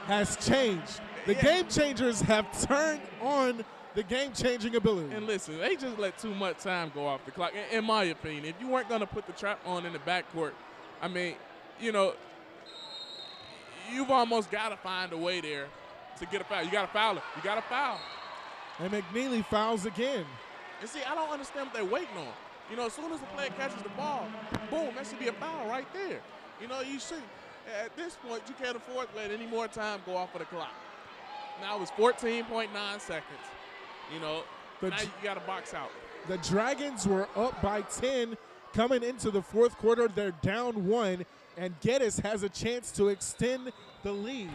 has changed. The game changers have turned on the game-changing ability. And listen, they just let too much time go off the clock. In my opinion, if you weren't going to put the trap on in the backcourt, I mean, you know, you've almost got to find a way there to get a foul. You got to foul it. You got to foul. And McNeely fouls again. And see, I don't understand what they're waiting on. You know, as soon as the player catches the ball, boom, that should be a foul right there. You know, you should. At this point, you can't afford to let any more time go off of the clock. Now it's 14.9 seconds. You know, now you got to box out. The Dragons were up by 10 coming into the fourth quarter. They're down 1, and Geddes has a chance to extend the lead.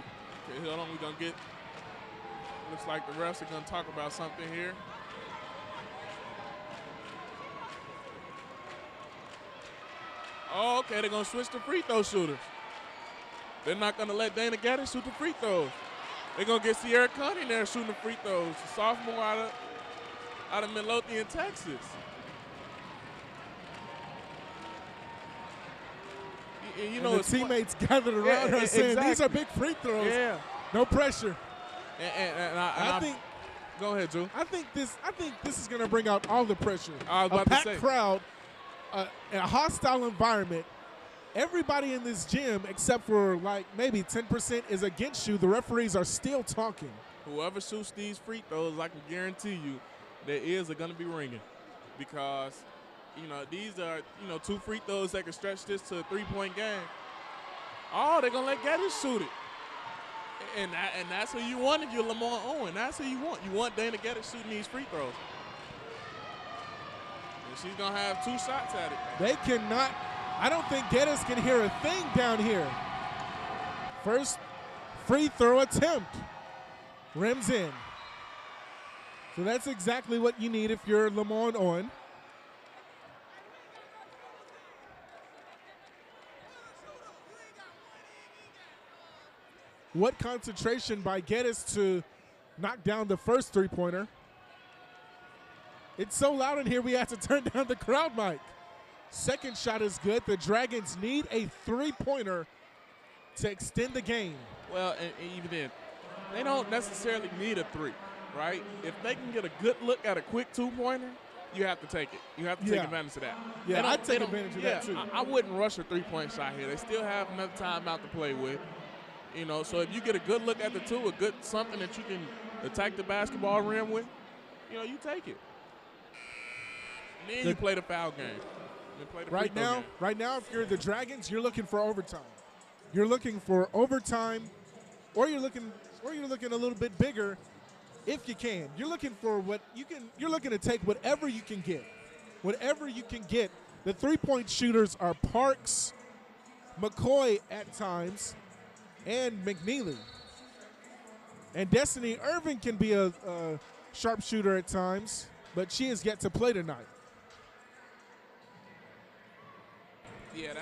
Okay, hold on. We're going to get – looks like the refs are going to talk about something here. Oh, okay, they're going to switch to free throw shooters. They're not going to let Dana Geddes shoot the free throws. They're going to get Sierra Connie in there shooting the free throws, the sophomore out of Midlothian, Texas. You know, and the teammates gathered around her saying, exactly. These are big free throws. Yeah. No pressure. And I think – go ahead, Drew. I think this is going to bring out all the pressure. I was about a packed to say. crowd, a hostile environment. Everybody in this gym, except for like maybe 10%, is against you. The referees are still talking. Whoever shoots these free throws, I can guarantee you their ears are going to be ringing because, you know, these are, you know, 2 free throws that can stretch this to a 3-point game. Oh, they're going to let Geddes shoot it. And that's who you want if you're LeMoyne-Owen. That's who you want. You want Dana Geddes shooting these free throws. And she's going to have 2 shots at it. They cannot. I don't think Geddes can hear a thing down here. First free throw attempt. Rims in. So that's exactly what you need if you're LeMoyne-Owen. What concentration by Geddes to knock down the first three-pointer. It's so loud in here we have to turn down the crowd mic. Second shot is good. The Dragons need a three-pointer to extend the game. Well, and even then, they don't necessarily need a 3, right? If they can get a good look at a quick 2-pointer, you have to take it. You have to Yeah. take advantage of that. Yeah, They I'd take don't- advantage of that, too. I wouldn't rush a three-point shot here. They still have another timeout to play with. You know, so if you get a good look at the two, a good something that you can attack the basketball rim with, you know, you take it. And then you play the foul game. Then play the free throw game. Right now, if you're the Dragons, you're looking for overtime. You're looking for overtime, or you're looking a little bit bigger, if you can. You're looking for what you can. You're looking to take whatever you can get. Whatever you can get. The three-point shooters are Parks, McCoy at times, and McNeely. And Destiny Irvin can be a sharpshooter at times, but she has yet to play tonight. Yeah,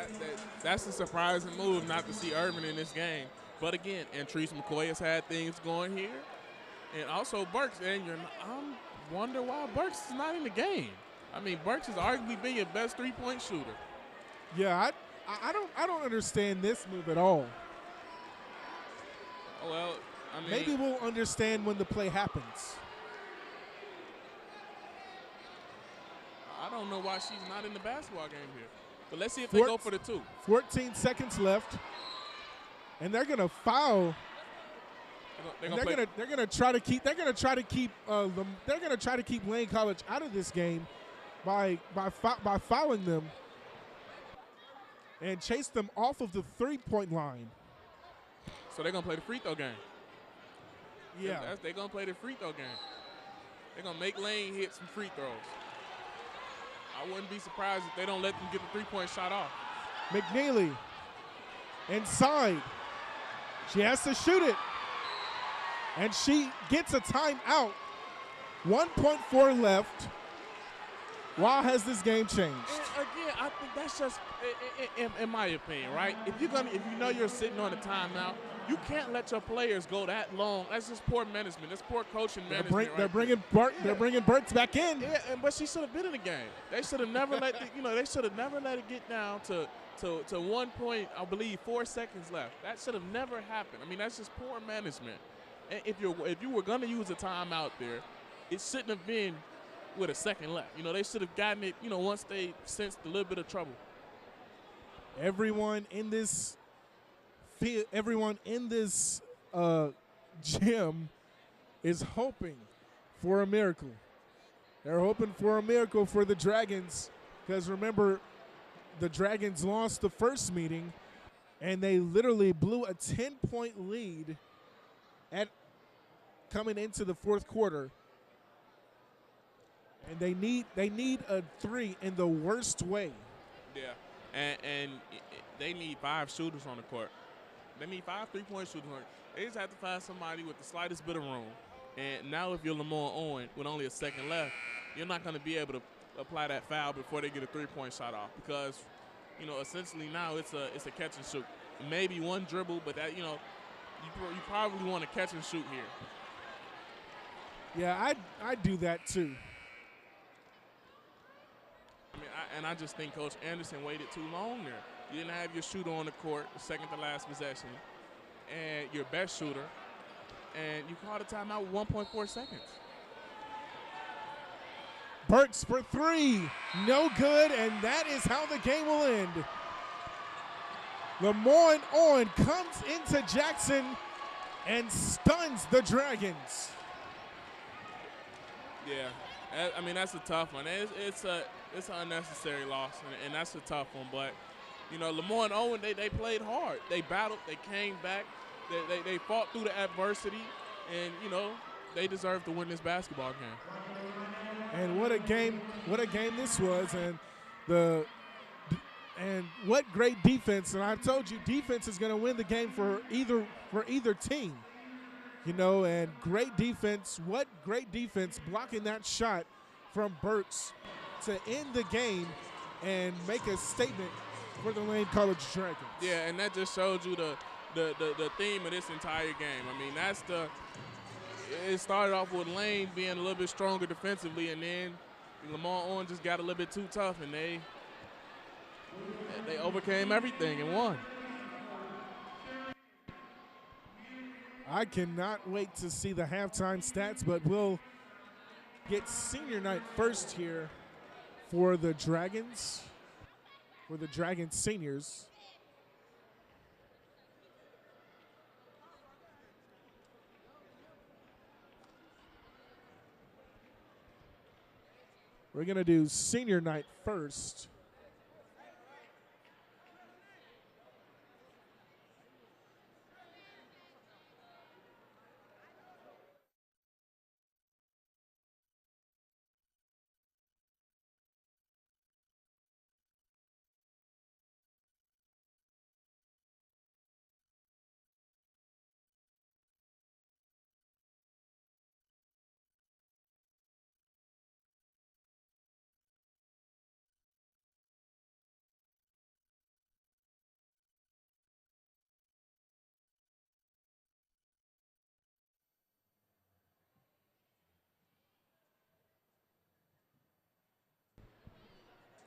that's a surprising move not to see Irvin in this game. But again, Antrese McCoy has had things going here. And also Burks. And I wonder why Burks is not in the game. I mean, Burks has arguably been your best three-point shooter. Yeah, I don't understand this move at all. Well, I mean, Maybe we'll understand when the play happens. I don't know why she's not in the basketball game here. But let's see if they go for the two. 14 seconds left, and they're gonna foul. They're gonna try to keep Lane College out of this game by fouling them and chase them off of the 3-point line. So they're gonna play the free throw game. Yeah, they're gonna play the free throw game. They're gonna make Lane hit some free throws. I wouldn't be surprised if they don't let them get the three-point shot off. McNeely inside. She has to shoot it. And she gets a timeout. 1.4 left. Why has this game changed? And again, I think that's just, in my opinion, right? If you know you're sitting on a timeout, you can't let your players go that long. That's just poor management. That's poor coaching management. They're bringing Burks back in. Yeah, but she should have been in the game. They should have never let it get down to 1 point. I believe 4 seconds left. That should have never happened. I mean, that's just poor management. And if you were gonna use a timeout there, it shouldn't have been with a second left. You know, they should have gotten it. You know, once they sensed a little bit of trouble. Everyone in this gym is hoping for a miracle. They're hoping for a miracle for the Dragons, because remember, the Dragons lost the first meeting, and they literally blew a 10-point lead at coming into the fourth quarter. And they need a three in the worst way. Yeah, and they need 5 shooters on the court. They need 5 3-point shooters on the court. They just have to find somebody with the slightest bit of room. And now if you're LeMoyne-Owen with only a second left, you're not going to be able to apply that foul before they get a 3-point shot off, because, you know, essentially now it's a catch and shoot. Maybe one dribble, but that, you know, you probably want to catch and shoot here. Yeah, I'd do that too. I mean, I just think Coach Anderson waited too long there. You didn't have your shooter on the court, the second to last possession, and your best shooter, and you called a timeout with 1.4 seconds. Burks for 3, no good, and that is how the game will end. LeMoyne-Owen comes into Jackson and stuns the Dragons. Yeah, I mean, that's a tough one. It's an unnecessary loss, and that's a tough one. But, you know, LeMoyne-Owen, they played hard. They battled. They came back. They fought through the adversity, and, you know, they deserve to win this basketball game. And what a game this was, and what great defense. And I told you, defense is going to win the game for either team. You know, and great defense. What great defense, blocking that shot from Burks to end the game and make a statement for the Lane College Dragons. Yeah, and that just showed you the theme of this entire game. I mean, it started off with Lane being a little bit stronger defensively, and then LeMoyne-Owen just got a little bit too tough, and they overcame everything and won. I cannot wait to see the halftime stats, but we'll get senior night first here for the Dragons, seniors. We're going to do senior night first.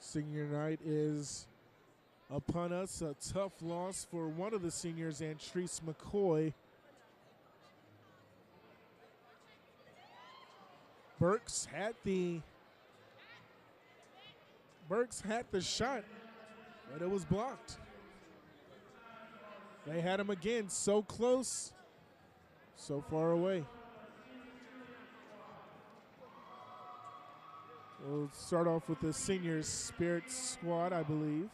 Senior night is upon us. A tough loss for one of the seniors, Antrese McCoy. Burks had the shot, but it was blocked. They had him again, so close, so far away. We'll start off with the senior spirit squad, I believe.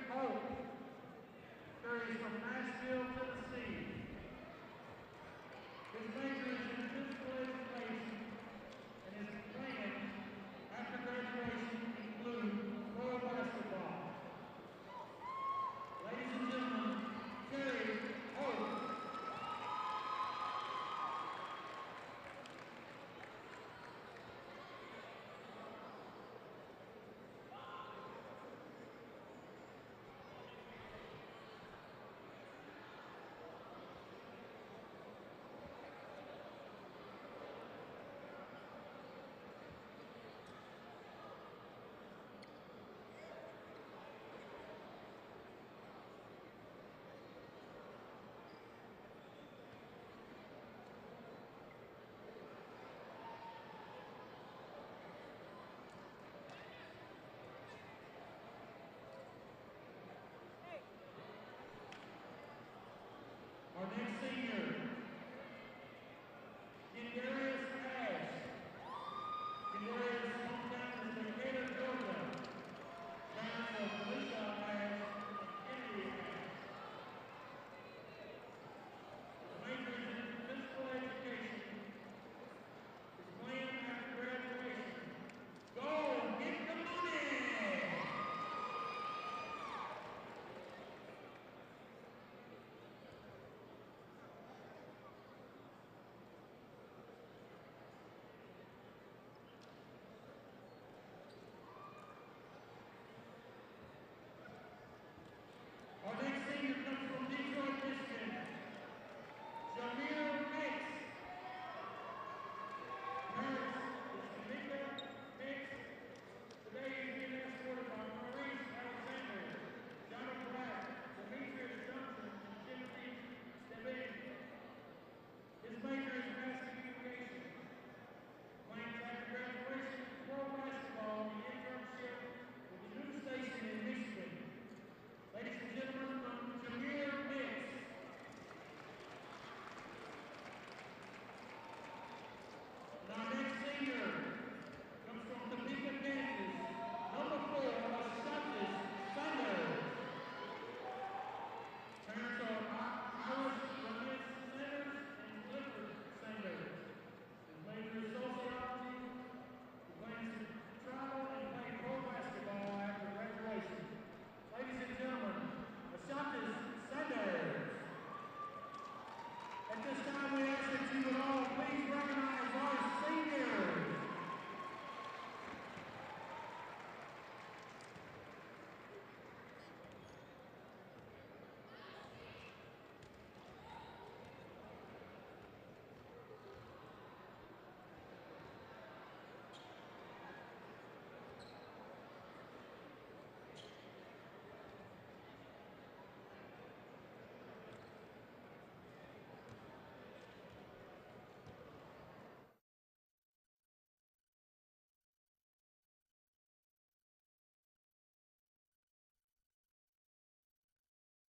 Hope, carries from Nashville, Tennessee. His major